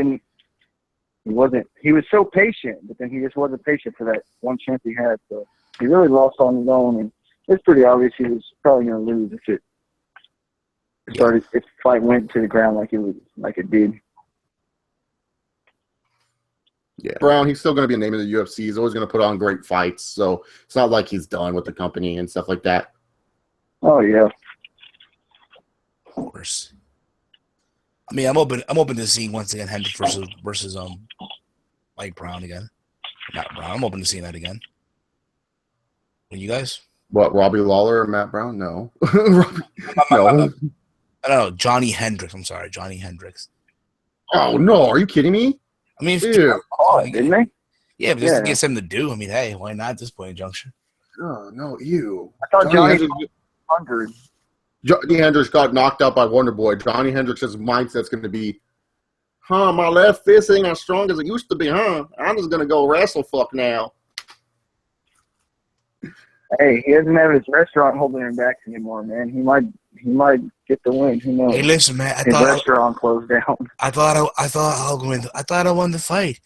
was so patient, but then he just wasn't patient for that one chance he had. So he really lost on his own, and it's pretty obvious he was probably going to lose if the fight went to the ground like it did. Yeah, Brown, he's still going to be a name in the UFC. He's always going to put on great fights, so it's not like he's done with the company and stuff like that. Oh yeah, of course. I mean, I'm open to seeing once again Hendrick versus Mike Brown again. Matt Brown. I'm open to seeing that again. Are you guys? What, Robbie Lawler or Matt Brown? No. No. I don't know. Johnny Hendricks. I'm sorry, Johnny Hendricks. Oh no! Are you kidding me? I mean, didn't they? Yeah, but just to get something to do. I mean, hey, why not at this point in junction? Oh no, you. I thought Johnny Hendricks 100. Johnny Hendricks got knocked out by Wonder Boy. Johnny Hendricks' mindset's going to be, my left fist ain't as strong as it used to be, I'm just going to go wrestle fuck now. Hey, he doesn't have his restaurant holding him back anymore, man. He might get the win. Who knows? Hey, listen, man. His restaurant closed down. I thought I won the fight.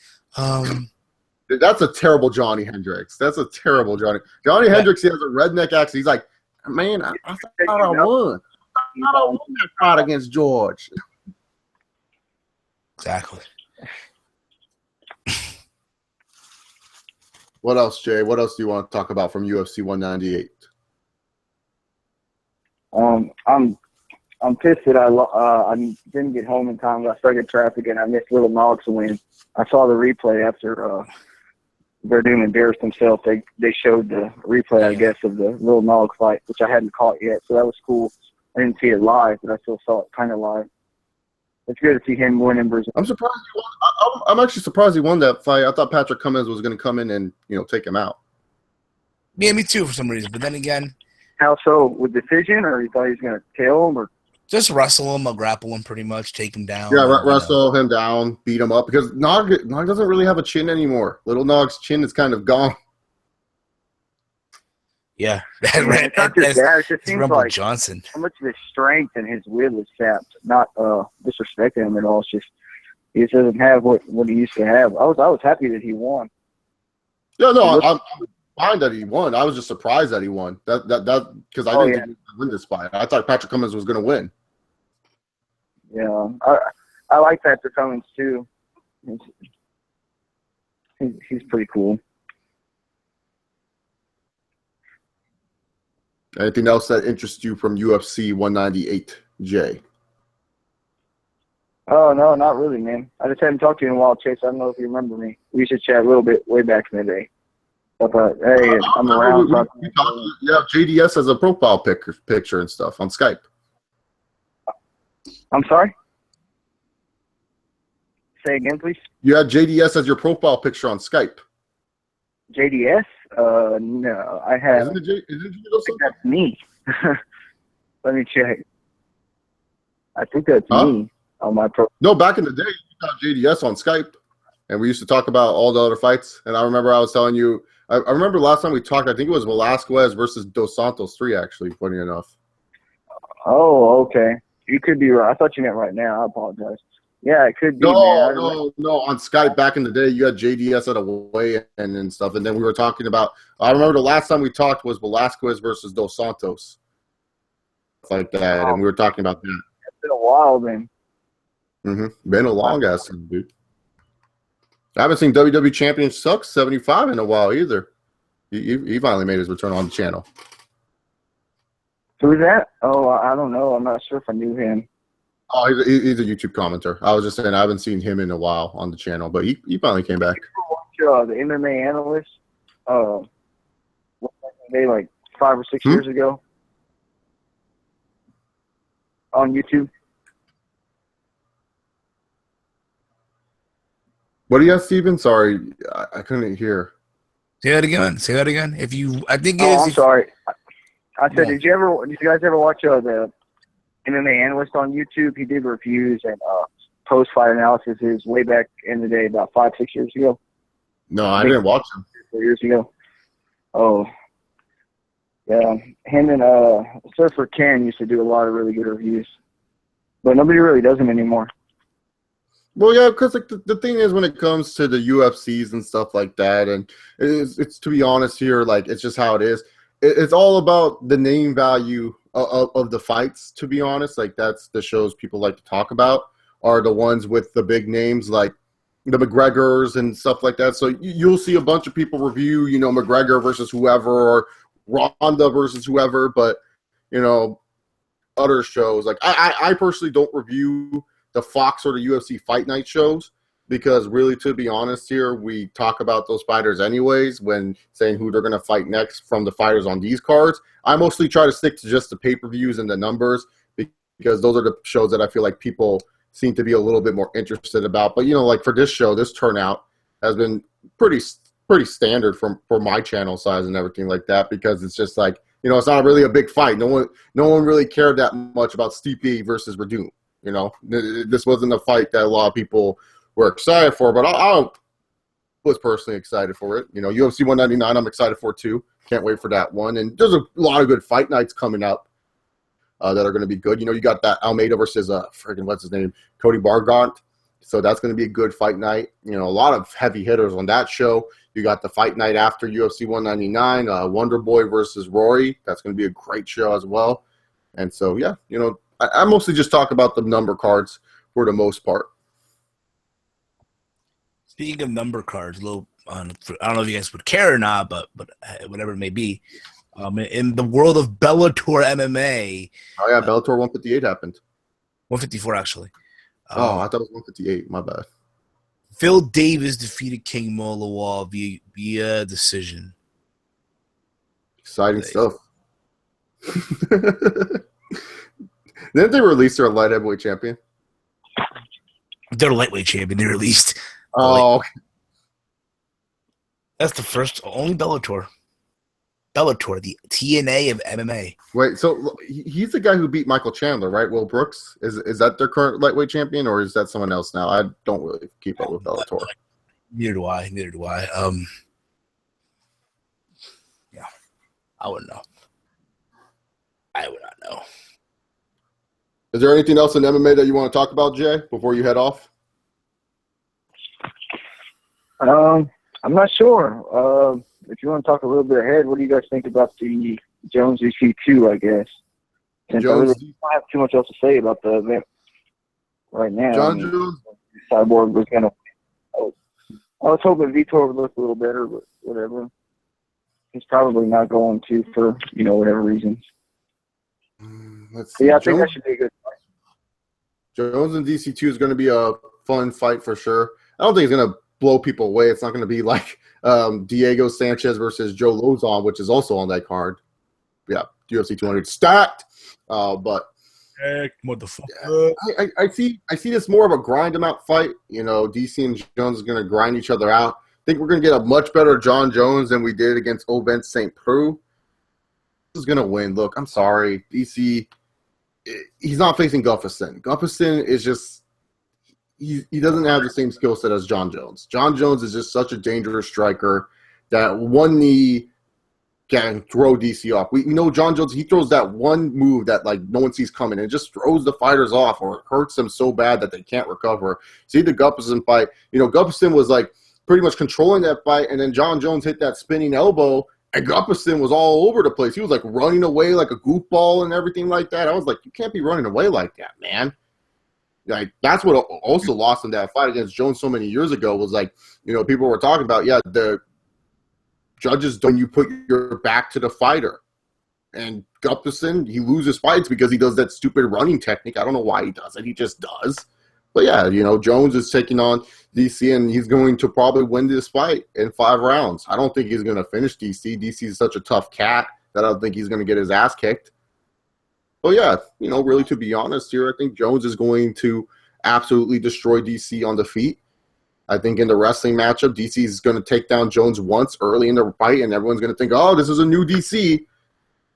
That's a terrible Johnny Hendricks. That's a terrible Johnny Hendricks. He has a redneck accent. He's like, man, I thought I won. I won that fight against George. Exactly. What else, Jay? What else do you want to talk about from UFC 198? I'm pissed that I didn't get home in time. I started traffic and I missed Little Nog's win. I saw the replay after Werdum embarrassed himself. They showed the replay, I guess, of the Little Nog fight, which I hadn't caught yet. So that was cool. I didn't see it live, but I still saw it kind of live. It's good to see him win in Brazil. I'm surprised he won. I'm actually surprised he won that fight. I thought Patrick Cummins was going to come in and take him out. Yeah, me too for some reason. But then again, how so? With decision, or you thought he was going to tail him, or just wrestle him, or grapple him, pretty much take him down. Yeah, wrestle him down, beat him up because Nog doesn't really have a chin anymore. Little Nog's chin is kind of gone. Yeah, it just seems Rumble like Johnson. How much of his strength and his will is sapped. Not disrespecting him at all. It's just he just doesn't have what he used to have. I was happy that he won. Yeah, no, I'm fine that he won. I was just surprised that he won. That because I didn't think he was going to win this fight. I thought Patrick Cummins was going to win. Yeah, I like Patrick Cummins too. He's pretty cool. Anything else that interests you from UFC 198, Jay? Oh, no, not really, man. I just haven't talked to you in a while, Chase. I don't know if you remember me. We used to chat a little bit way back in the day. But, hey, I'm around. You have JDS as a profile picture and stuff on Skype. I'm sorry? Say again, please. You had JDS as your profile picture on Skype. JDS? No, I have. Isn't it I think that's me. Let me check. I think that's me on my profile. No, back in the day, you got JDS on Skype, and we used to talk about all the other fights. And I remember I was telling you, I remember last time we talked, I think it was Velasquez versus Dos Santos 3, actually, funny enough. Oh, okay. You could be right. I thought you meant right now. I apologize. Yeah, it could be. No. On Skype back in the day, you had JDS at a weigh-in and stuff, and then we were talking about. I remember the last time we talked was Velasquez versus Dos Santos, like that, and we were talking about that. It's been a while, then. Been a long ass time, dude. I haven't seen WWE Champion Sucks 75 in a while either. He finally made his return on the channel. Who's that? Oh, I don't know. I'm not sure if I knew him. Oh, he's a YouTube commenter. I was just saying I haven't seen him in a while on the channel, but he finally came back. The MMA analyst, maybe like 5 or 6 years ago on YouTube. What do you have, Steven? Sorry, I couldn't hear. Say that again. If you, I think. I'm sorry. I said, did you guys ever watch the MMA analyst on YouTube. He did reviews and post-fight analysis way back in the day, about 5-6 years ago. No, I didn't watch him. 4 years ago. Oh, yeah. Him and Surfer Ken used to do a lot of really good reviews, but nobody really does them anymore. Well, yeah, because like the thing is, when it comes to the UFCs and stuff like that, and it's to be honest here, like it's just how it is. It's all about the name value of the fights. To be honest, like that's the shows people like to talk about are the ones with the big names, like the McGregors and stuff like that. So you'll see a bunch of people review, you know, McGregor versus whoever or Ronda versus whoever, but you know, other shows like I personally don't review the Fox or the UFC Fight Night shows because really, to be honest here, we talk about those fighters anyways when saying who they're going to fight next from the fighters on these cards. I mostly try to stick to just the pay-per-views and the numbers because those are the shows that I feel like people seem to be a little bit more interested about. But, you know, like for this show, this turnout has been pretty standard for my channel size and everything like that because it's just like, you know, it's not really a big fight. No one really cared that much about Stipe versus Werdum. You know, this wasn't a fight that a lot of people were excited for, but I was personally excited for it. You know, UFC 199, I'm excited for too. Can't wait for that one. And there's a lot of good fight nights coming up that are going to be good. You know, you got that Almeida versus what's his name, Cody Bargant. So that's going to be a good fight night. You know, a lot of heavy hitters on that show. You got the fight night after UFC 199, Wonder Boy versus Rory. That's going to be a great show as well. And so, yeah, you know, I mostly just talk about the number cards for the most part. Speaking of number cards, a little, I don't know if you guys would care or not, but whatever it may be, in the world of Bellator MMA. Oh, yeah, Bellator 158 happened. 154, actually. I thought it was 158. My bad. Phil Davis defeated King Mo Lawal via decision. Exciting stuff. Didn't they release their light heavyweight champion? Their lightweight champion. They released. Oh, that's the first, only Bellator. Bellator, the TNA of MMA. Wait, so he's the guy who beat Michael Chandler, right? Will Brooks? Is that their current lightweight champion, or is that someone else now? I don't really keep up with Bellator. Neither do I. Yeah, I wouldn't know. I would not know. Is there anything else in MMA that you want to talk about, Jay, before you head off? I'm not sure. If you want to talk a little bit ahead, what do you guys think about the Jones DC2, I guess? Since I don't have too much else to say about the event right now. Jones? Cyborg was going to I was hoping Vitor would look a little better, but whatever. He's probably not going to for, you know, whatever reasons. Let's see. Yeah, I think that should be a good fight. Jones and DC2 is going to be a fun fight for sure. I don't think it's going to blow people away. It's not going to be like Diego Sanchez versus Joe Lozon, which is also on that card. Yeah, UFC 200 stacked. But motherfucker. Yeah, I see this more of a grind them out fight. You know, DC and Jones is going to grind each other out. I think we're going to get a much better John Jones than we did against Oben St. Preux. This is going to win. Look, I'm sorry. DC, he's not facing Gustafsson. Gustafsson is just he doesn't have the same skill set as John Jones. John Jones is just such a dangerous striker that one knee can throw DC off. We know John Jones, he throws that one move that like no one sees coming and it just throws the fighters off or it hurts them so bad that they can't recover. See the Gustafsson fight. You know, Gustafsson was like pretty much controlling that fight, and then John Jones hit that spinning elbow, and Gustafsson was all over the place. He was like running away like a goofball and everything like that. I was like, you can't be running away like that, man. Like, that's what also lost in that fight against Jones so many years ago was like, you know, people were talking about, yeah, the judges don't you put your back to the fighter. And Gustafsson, he loses fights because he does that stupid running technique. I don't know why he does it. He just does. But, yeah, you know, Jones is taking on DC, and he's going to probably win this fight in 5 rounds. I don't think he's going to finish DC. DC is such a tough cat that I don't think he's going to get his ass kicked. But, yeah, you know, really, to be honest here, I think Jones is going to absolutely destroy DC on the feet. I think in the wrestling matchup, DC is going to take down Jones once early in the fight, and everyone's going to think, oh, this is a new DC.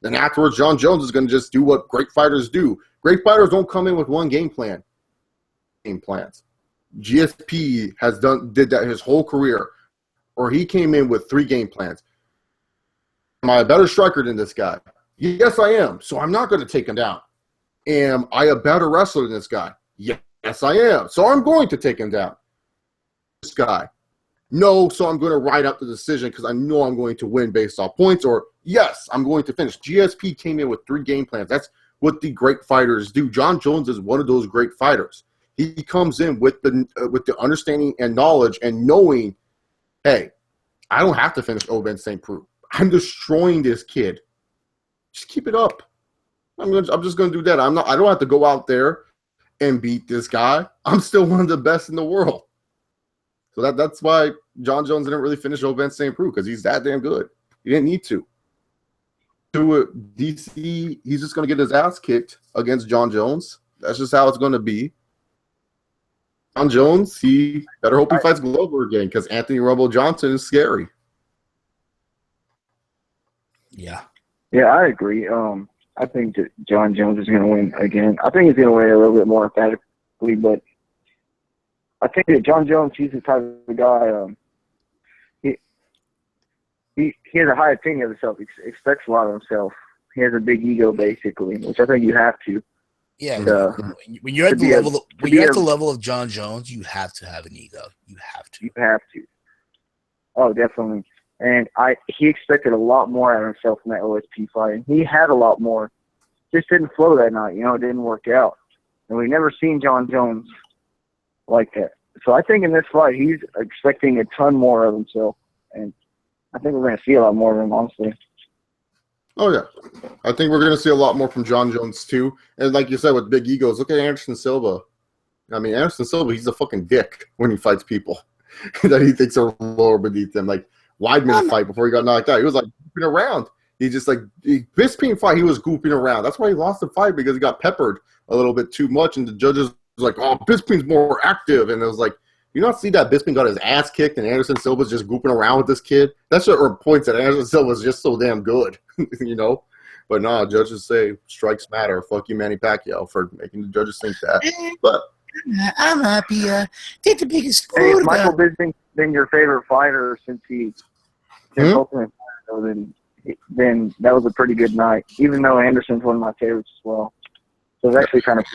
Then afterwards, Jon Jones is going to just do what great fighters do. Great fighters don't come in with one game plan. Game plans. GSP did that his whole career, or he came in with 3 game plans. Am I a better striker than this guy? Yes, I am. So I'm not going to take him down. Am I a better wrestler than this guy? Yes, I am. So I'm going to take him down. This guy. No, so I'm going to ride out the decision because I know I'm going to win based off points, or yes, I'm going to finish. GSP came in with 3 game plans. That's what the great fighters do. Jon Jones is one of those great fighters. He comes in with the understanding and knowledge and knowing, hey, I don't have to finish Oben St. Preux. I'm destroying this kid. Just keep it up. I'm just going to do that. I don't have to go out there and beat this guy. I'm still one of the best in the world. So that's why Jon Jones didn't really finish Oben St. Preux, because he's that damn good. He didn't need to. To DC, he's just going to get his ass kicked against Jon Jones. That's just how it's going to be. Jon Jones, he better hope he fights Glover again, because Anthony Rumble Johnson is scary. Yeah. Yeah, I agree. I think that Jon Jones is going to win again. I think he's going to win a little bit more emphatically, but I think that Jon Jones, he's the type of guy, he has a high opinion of himself. He expects a lot of himself. He has a big ego, basically, which I think you have to. Yeah, when you're at the level of Jon Jones, you have to have an ego. You have to. You have to. Oh, definitely. And he expected a lot more out of himself in that OSP fight, and he had a lot more. Just didn't flow that night. It didn't work out. And we've never seen Jon Jones like that. So I think in this fight, he's expecting a ton more of himself, and I think we're going to see a lot more of him, honestly. Oh, yeah. I think we're going to see a lot more from Jon Jones, too. And like you said, with big egos, look at Anderson Silva. I mean, Anderson Silva, he's a fucking dick when he fights people that he thinks are lower beneath him. Like, Weidman fight before he got knocked out. He was, like, goofing around. He just, like, Bisping fight, he was goofing around. That's why he lost the fight, because he got peppered a little bit too much, and the judges was like, oh, Bisping's more active. And it was like, you not see that Bisping got his ass kicked and Anderson Silva's just goofing around with this kid? That's what points that Anderson Silva's just so damn good, But nah, judges say strikes matter. Fuck you, Manny Pacquiao, for making the judges think that. But I'm happy. Take the biggest. Hey, if Michael Bisping been your favorite fighter since Ultimate Fighter, then that was a pretty good night. Even though Anderson's one of my favorites as well, so it's actually kind of.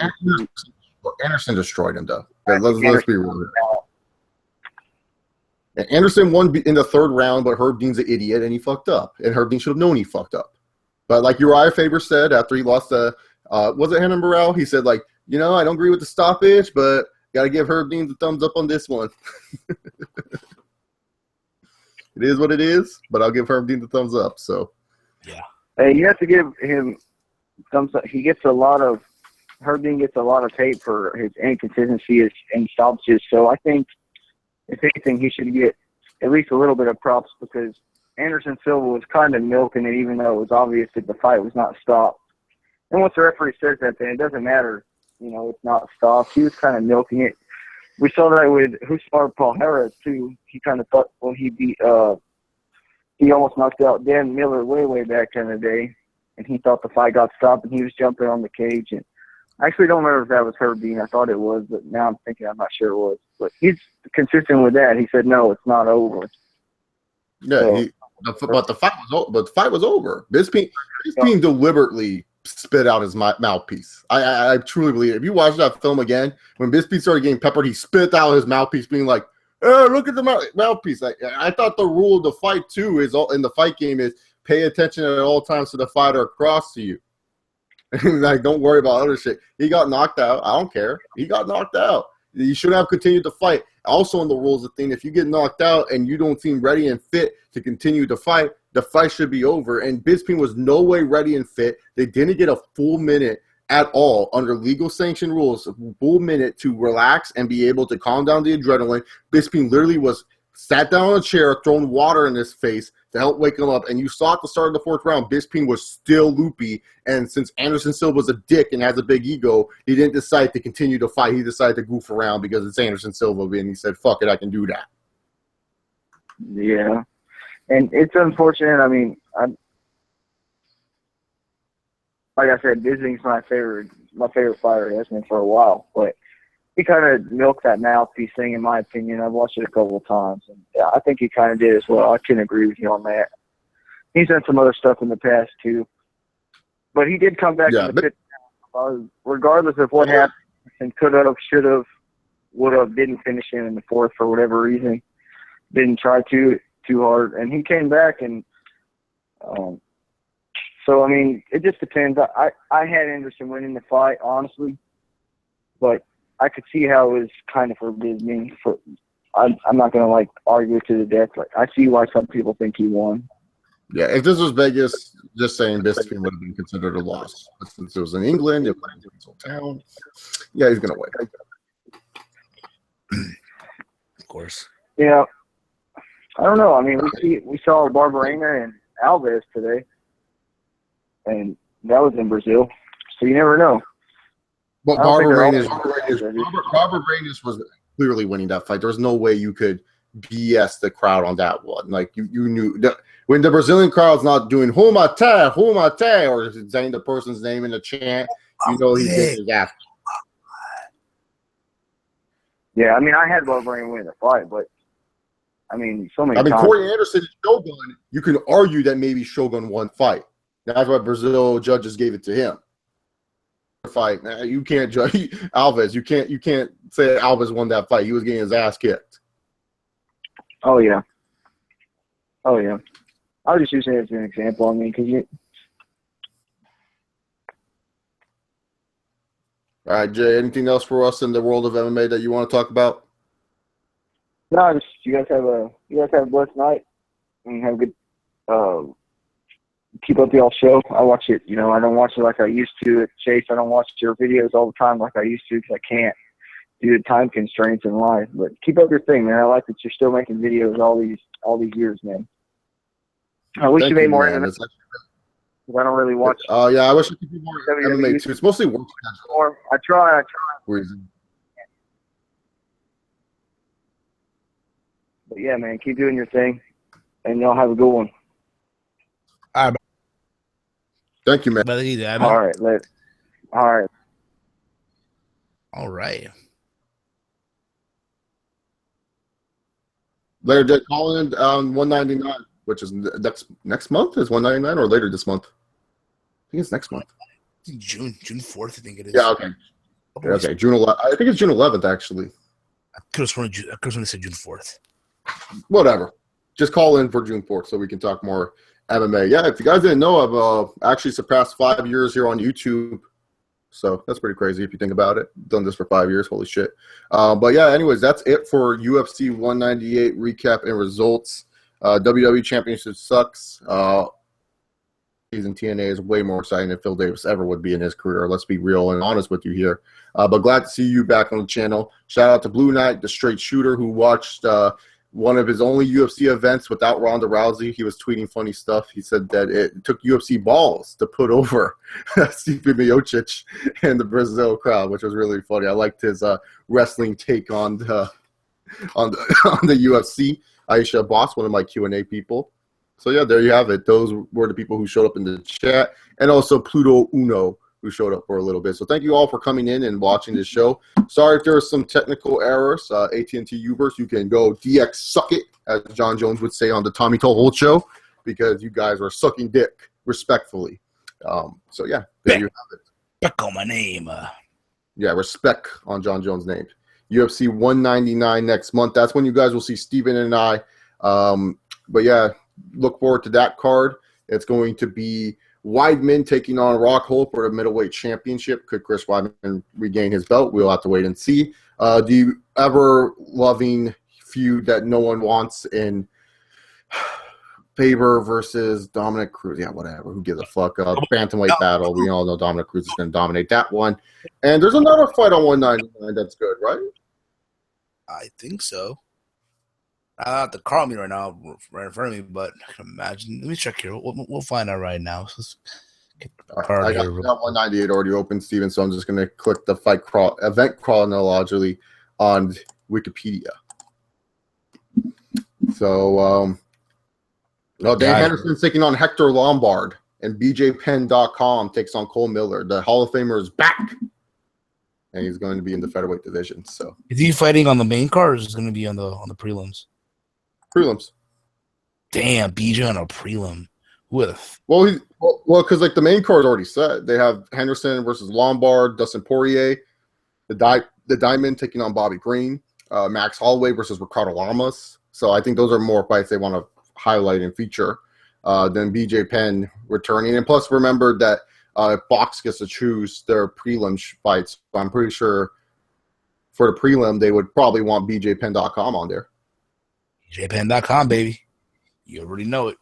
Anderson destroyed him, though. Let's be real. Anderson won in the 3rd round, but Herb Dean's an idiot, and he fucked up. And Herb Dean should have known he fucked up. But like Uriah Faber said after he lost was it Hannah Morrell? He said, like, I don't agree with the stoppage, but got to give Herb Dean the thumbs up on this one. It is what it is, but I'll give Herb Dean the thumbs up. So, yeah. Hey, you have to give him thumbs up. Herb Dean gets a lot of tape for his inconsistency and stoppages. So I think, if anything, he should get at least a little bit of props, because Anderson Silva was kind of milking it, even though it was obvious that the fight was not stopped. And once the referee says that, then it doesn't matter. It's not stopped. He was kind of milking it. We saw that with Husmar Palhera, too. He kind of thought when he beat he almost knocked out Dan Miller way back in the day, and he thought the fight got stopped, and he was jumping on the cage. And I actually don't remember if that was Herb Dean. I thought it was, but now I'm thinking I'm not sure it was. But he's consistent with that. He said, no, it's not over. Yeah, but the fight was over. Bisping deliberately spit out his mouthpiece. I truly believe it. If you watch that film again, when Bisping started getting peppered, he spit out his mouthpiece, being like, look at the mouthpiece. I thought the rule of the fight, too, in the fight game is pay attention at all times to the fighter across to you. Like, don't worry about other shit. He got knocked out. I don't care. He got knocked out. You should have continued to fight. Also in the rules, the thing, if you get knocked out and you don't seem ready and fit to continue to fight, the fight should be over. And Bisping was no way ready and fit. They didn't get a full minute at all under legal sanction rules, a full minute to relax and be able to calm down the adrenaline. Bisping literally was sat down on a chair, thrown water in his face to help wake him up. And you saw at the start of the 4th round, Bisping was still loopy. And since Anderson Silva's a dick and has a big ego, he didn't decide to continue to fight. He decided to goof around because it's Anderson Silva, and he said, fuck it, I can do that. Yeah. And it's unfortunate. I mean, like I said, Bisping's my favorite fighter. He has been for a while, but he kind of milked that mouthpiece thing, in my opinion. I've watched it a couple of times, and yeah, I think he kind of did as well. I can agree with you on that. He's done some other stuff in the past too, but he did come back in the fifth round. Regardless of what happened, and could have, should have, would have, didn't finish him in the fourth for whatever reason. Didn't try too hard, and he came back, and so I mean, it just depends. I had interest in winning the fight, honestly, but I could see how it was kind of forbid me. I'm not gonna like argue it to the death. Like, I see why some people think he won. Yeah, if this was Vegas, just saying Bisping would have been considered a loss. But since it was in England, it was in his town. Yeah, he's gonna win. Of course. Yeah. I don't know. I mean, we saw Barberena and Alves today, and that was in Brazil. So you never know. But Barberenas was clearly winning that fight. There's no way you could BS the crowd on that one. Like, you knew that when the Brazilian crowd's not doing "Humate," or saying the person's name in the chant, you know he's getting his ass. Yeah, I mean, I had Barberena win the fight, but I mean, so many times. Corey Anderson and Shogun, you can argue that maybe Shogun won fight. That's why Brazil judges gave it to him. Fight. You can't judge Alves. You can't say Alves won that fight. He was getting his ass kicked. Oh yeah. I was just using it as an example. I mean, because All right, Jay. Anything else for us in the world of MMA that you want to talk about? No, just you guys have a blessed night and have a good. Keep up the all show. I watch it. You know, I don't watch it like I used to at Chase. I don't watch your videos all the time like I used to because I can't due to time constraints in life. But keep up your thing, man. I like that you're still making videos all these years, man. I wish you made more MMA. I don't really watch. Oh yeah, I wish I could do more MMA too. It's mostly work. I try. But yeah, man, keep doing your thing, and y'all have a good one. All right. Thank you, man. All right. All right. Later, Dick, call in 199, which is next month. Is 199 or later this month? I think it's next month. June 4th, I think it is. Yeah. Okay. Okay. June 11th. I think it's June 11th actually. I could have sworn they said June 4th. Whatever. Just call in for June 4th so we can talk more MMA. Yeah, if you guys didn't know, I've actually surpassed 5 years here on YouTube. So that's pretty crazy if you think about it. Done this for 5 years. Holy shit. But yeah, anyways, that's it for UFC 198 recap and results. WWE Championship sucks. Season TNA is way more exciting than Phil Davis ever would be in his career. Let's be real and honest with you here. But glad to see you back on the channel. Shout out to Blue Knight, the straight shooter who watched one of his only UFC events without Ronda Rousey. He was tweeting funny stuff. He said that it took UFC balls to put over Stipe Miocic and the Brazil crowd, which was really funny. I liked his wrestling take on the UFC. Aisha Boss, one of my Q&A people. So yeah, there you have it. Those were the people who showed up in the chat, and also Pluto Uno, who showed up for a little bit. So thank you all for coming in and watching this show. Sorry if there were some technical errors. AT&T Ubers, you can go DX suck it, as John Jones would say on the Tommy Tohold show, because you guys were sucking dick, respectfully. So yeah, there you have it. Respect on my name. Yeah, respect on John Jones' name. UFC 199 next month. That's when you guys will see Steven and I. But yeah, look forward to that card. It's going to be Weidman taking on Rockhold for the middleweight championship. Could Chris Weidman regain his belt? We'll have to wait and see. The ever-loving feud that no one wants in Faber versus Dominic Cruz. Yeah, whatever. Who gives a fuck? Bantamweight battle. We all know Dominic Cruz is going to dominate that one. And there's another fight on 199 that's good, right? I think so. I don't have to call me right now, right in front of me, but I can imagine. Let me check here. We'll find out right now. So I got 198 already open, Steven, so I'm just going to click the event chronologically on Wikipedia. So, Dan Henderson's taking on Hector Lombard. and BJPenn.com takes on Cole Miller. The Hall of Famer is back, and he's going to be in the featherweight division. So, is he fighting on the main card, or is he going to be on the prelims? Prelims. Damn, BJ on a prelim. With well, because like the main card is already set. They have Henderson versus Lombard, Dustin Poirier, the Diamond taking on Bobby Green, Max Holloway versus Ricardo Lamas. So I think those are more fights they want to highlight and feature than BJ Penn returning. And plus, remember that Fox gets to choose their prelim fights. So I'm pretty sure for the prelim they would probably want BJPenn.com on there. BJPenn.com, baby. You already know it.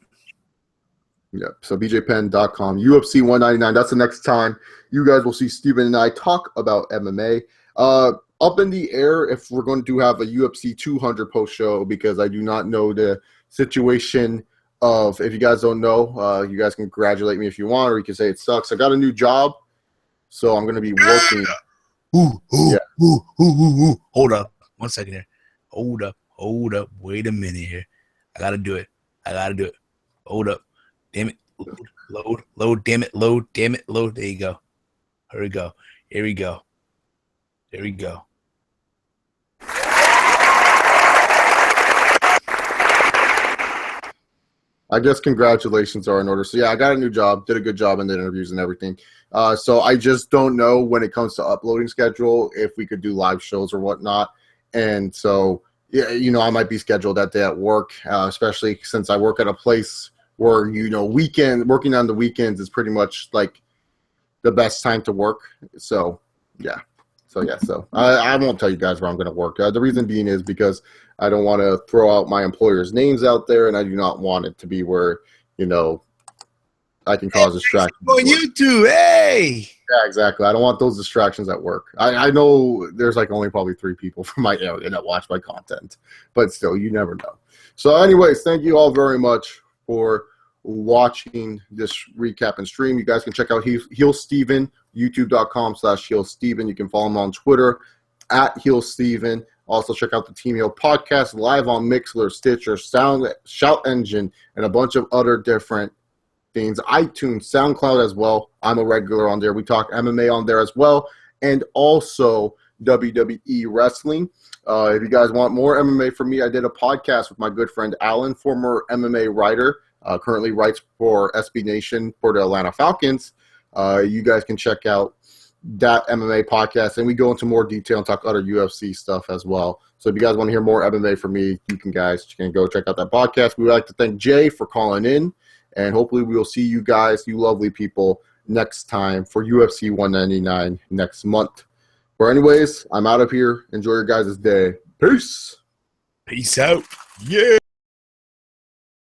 Yeah, so BJPenn.com, UFC 199. That's the next time you guys will see Steven and I talk about MMA. Up in the air if we're going to have a UFC 200 post show, because I do not know the situation of, if you guys don't know, you guys can congratulate me if you want, or you can say it sucks. I got a new job, so I'm going to be working. Hold up. 1 second here. Hold up. Wait a minute here. I got to do it. Hold up. Damn it. Load. Damn it. Load. There you go. Here we go. I guess congratulations are in order. So, yeah, I got a new job, did a good job in the interviews and everything. So I just don't know when it comes to uploading schedule if we could do live shows or whatnot. And so, yeah, I might be scheduled that day at work, especially since I work at a place where, working on the weekends is pretty much like the best time to work. So, yeah. So I won't tell you guys where I'm going to work. The reason being is because I don't want to throw out my employers' names out there, and I do not want it to be where, I can cause distractions. On YouTube, hey! Yeah, exactly. I don't want those distractions at work. I know there's like only probably 3 people from my area that watch my content, but still, you never know. So anyways, thank you all very much for watching this recap and stream. You guys can check out Heel Steven, youtube.com/Heel Steven. You can follow him on Twitter @Heel Steven. Also check out the Team Heel podcast live on Mixler, Stitcher, Shout Engine, and a bunch of other different things. iTunes, SoundCloud as well. I'm a regular on there. We talk MMA on there as well, and also WWE wrestling. If you guys want more MMA from me, I did a podcast with my good friend Alan, former MMA writer, currently writes for SB Nation for the Atlanta Falcons. You guys can check out that MMA podcast, and we go into more detail and talk other UFC stuff as well. So if you guys want to hear more MMA from me, you can go check out that podcast. We would like to thank Jay for calling in, and hopefully we will see you guys, you lovely people, next time for UFC 199 next month. But anyways, I'm out of here. Enjoy your guys' day. Peace. Peace out. Yeah.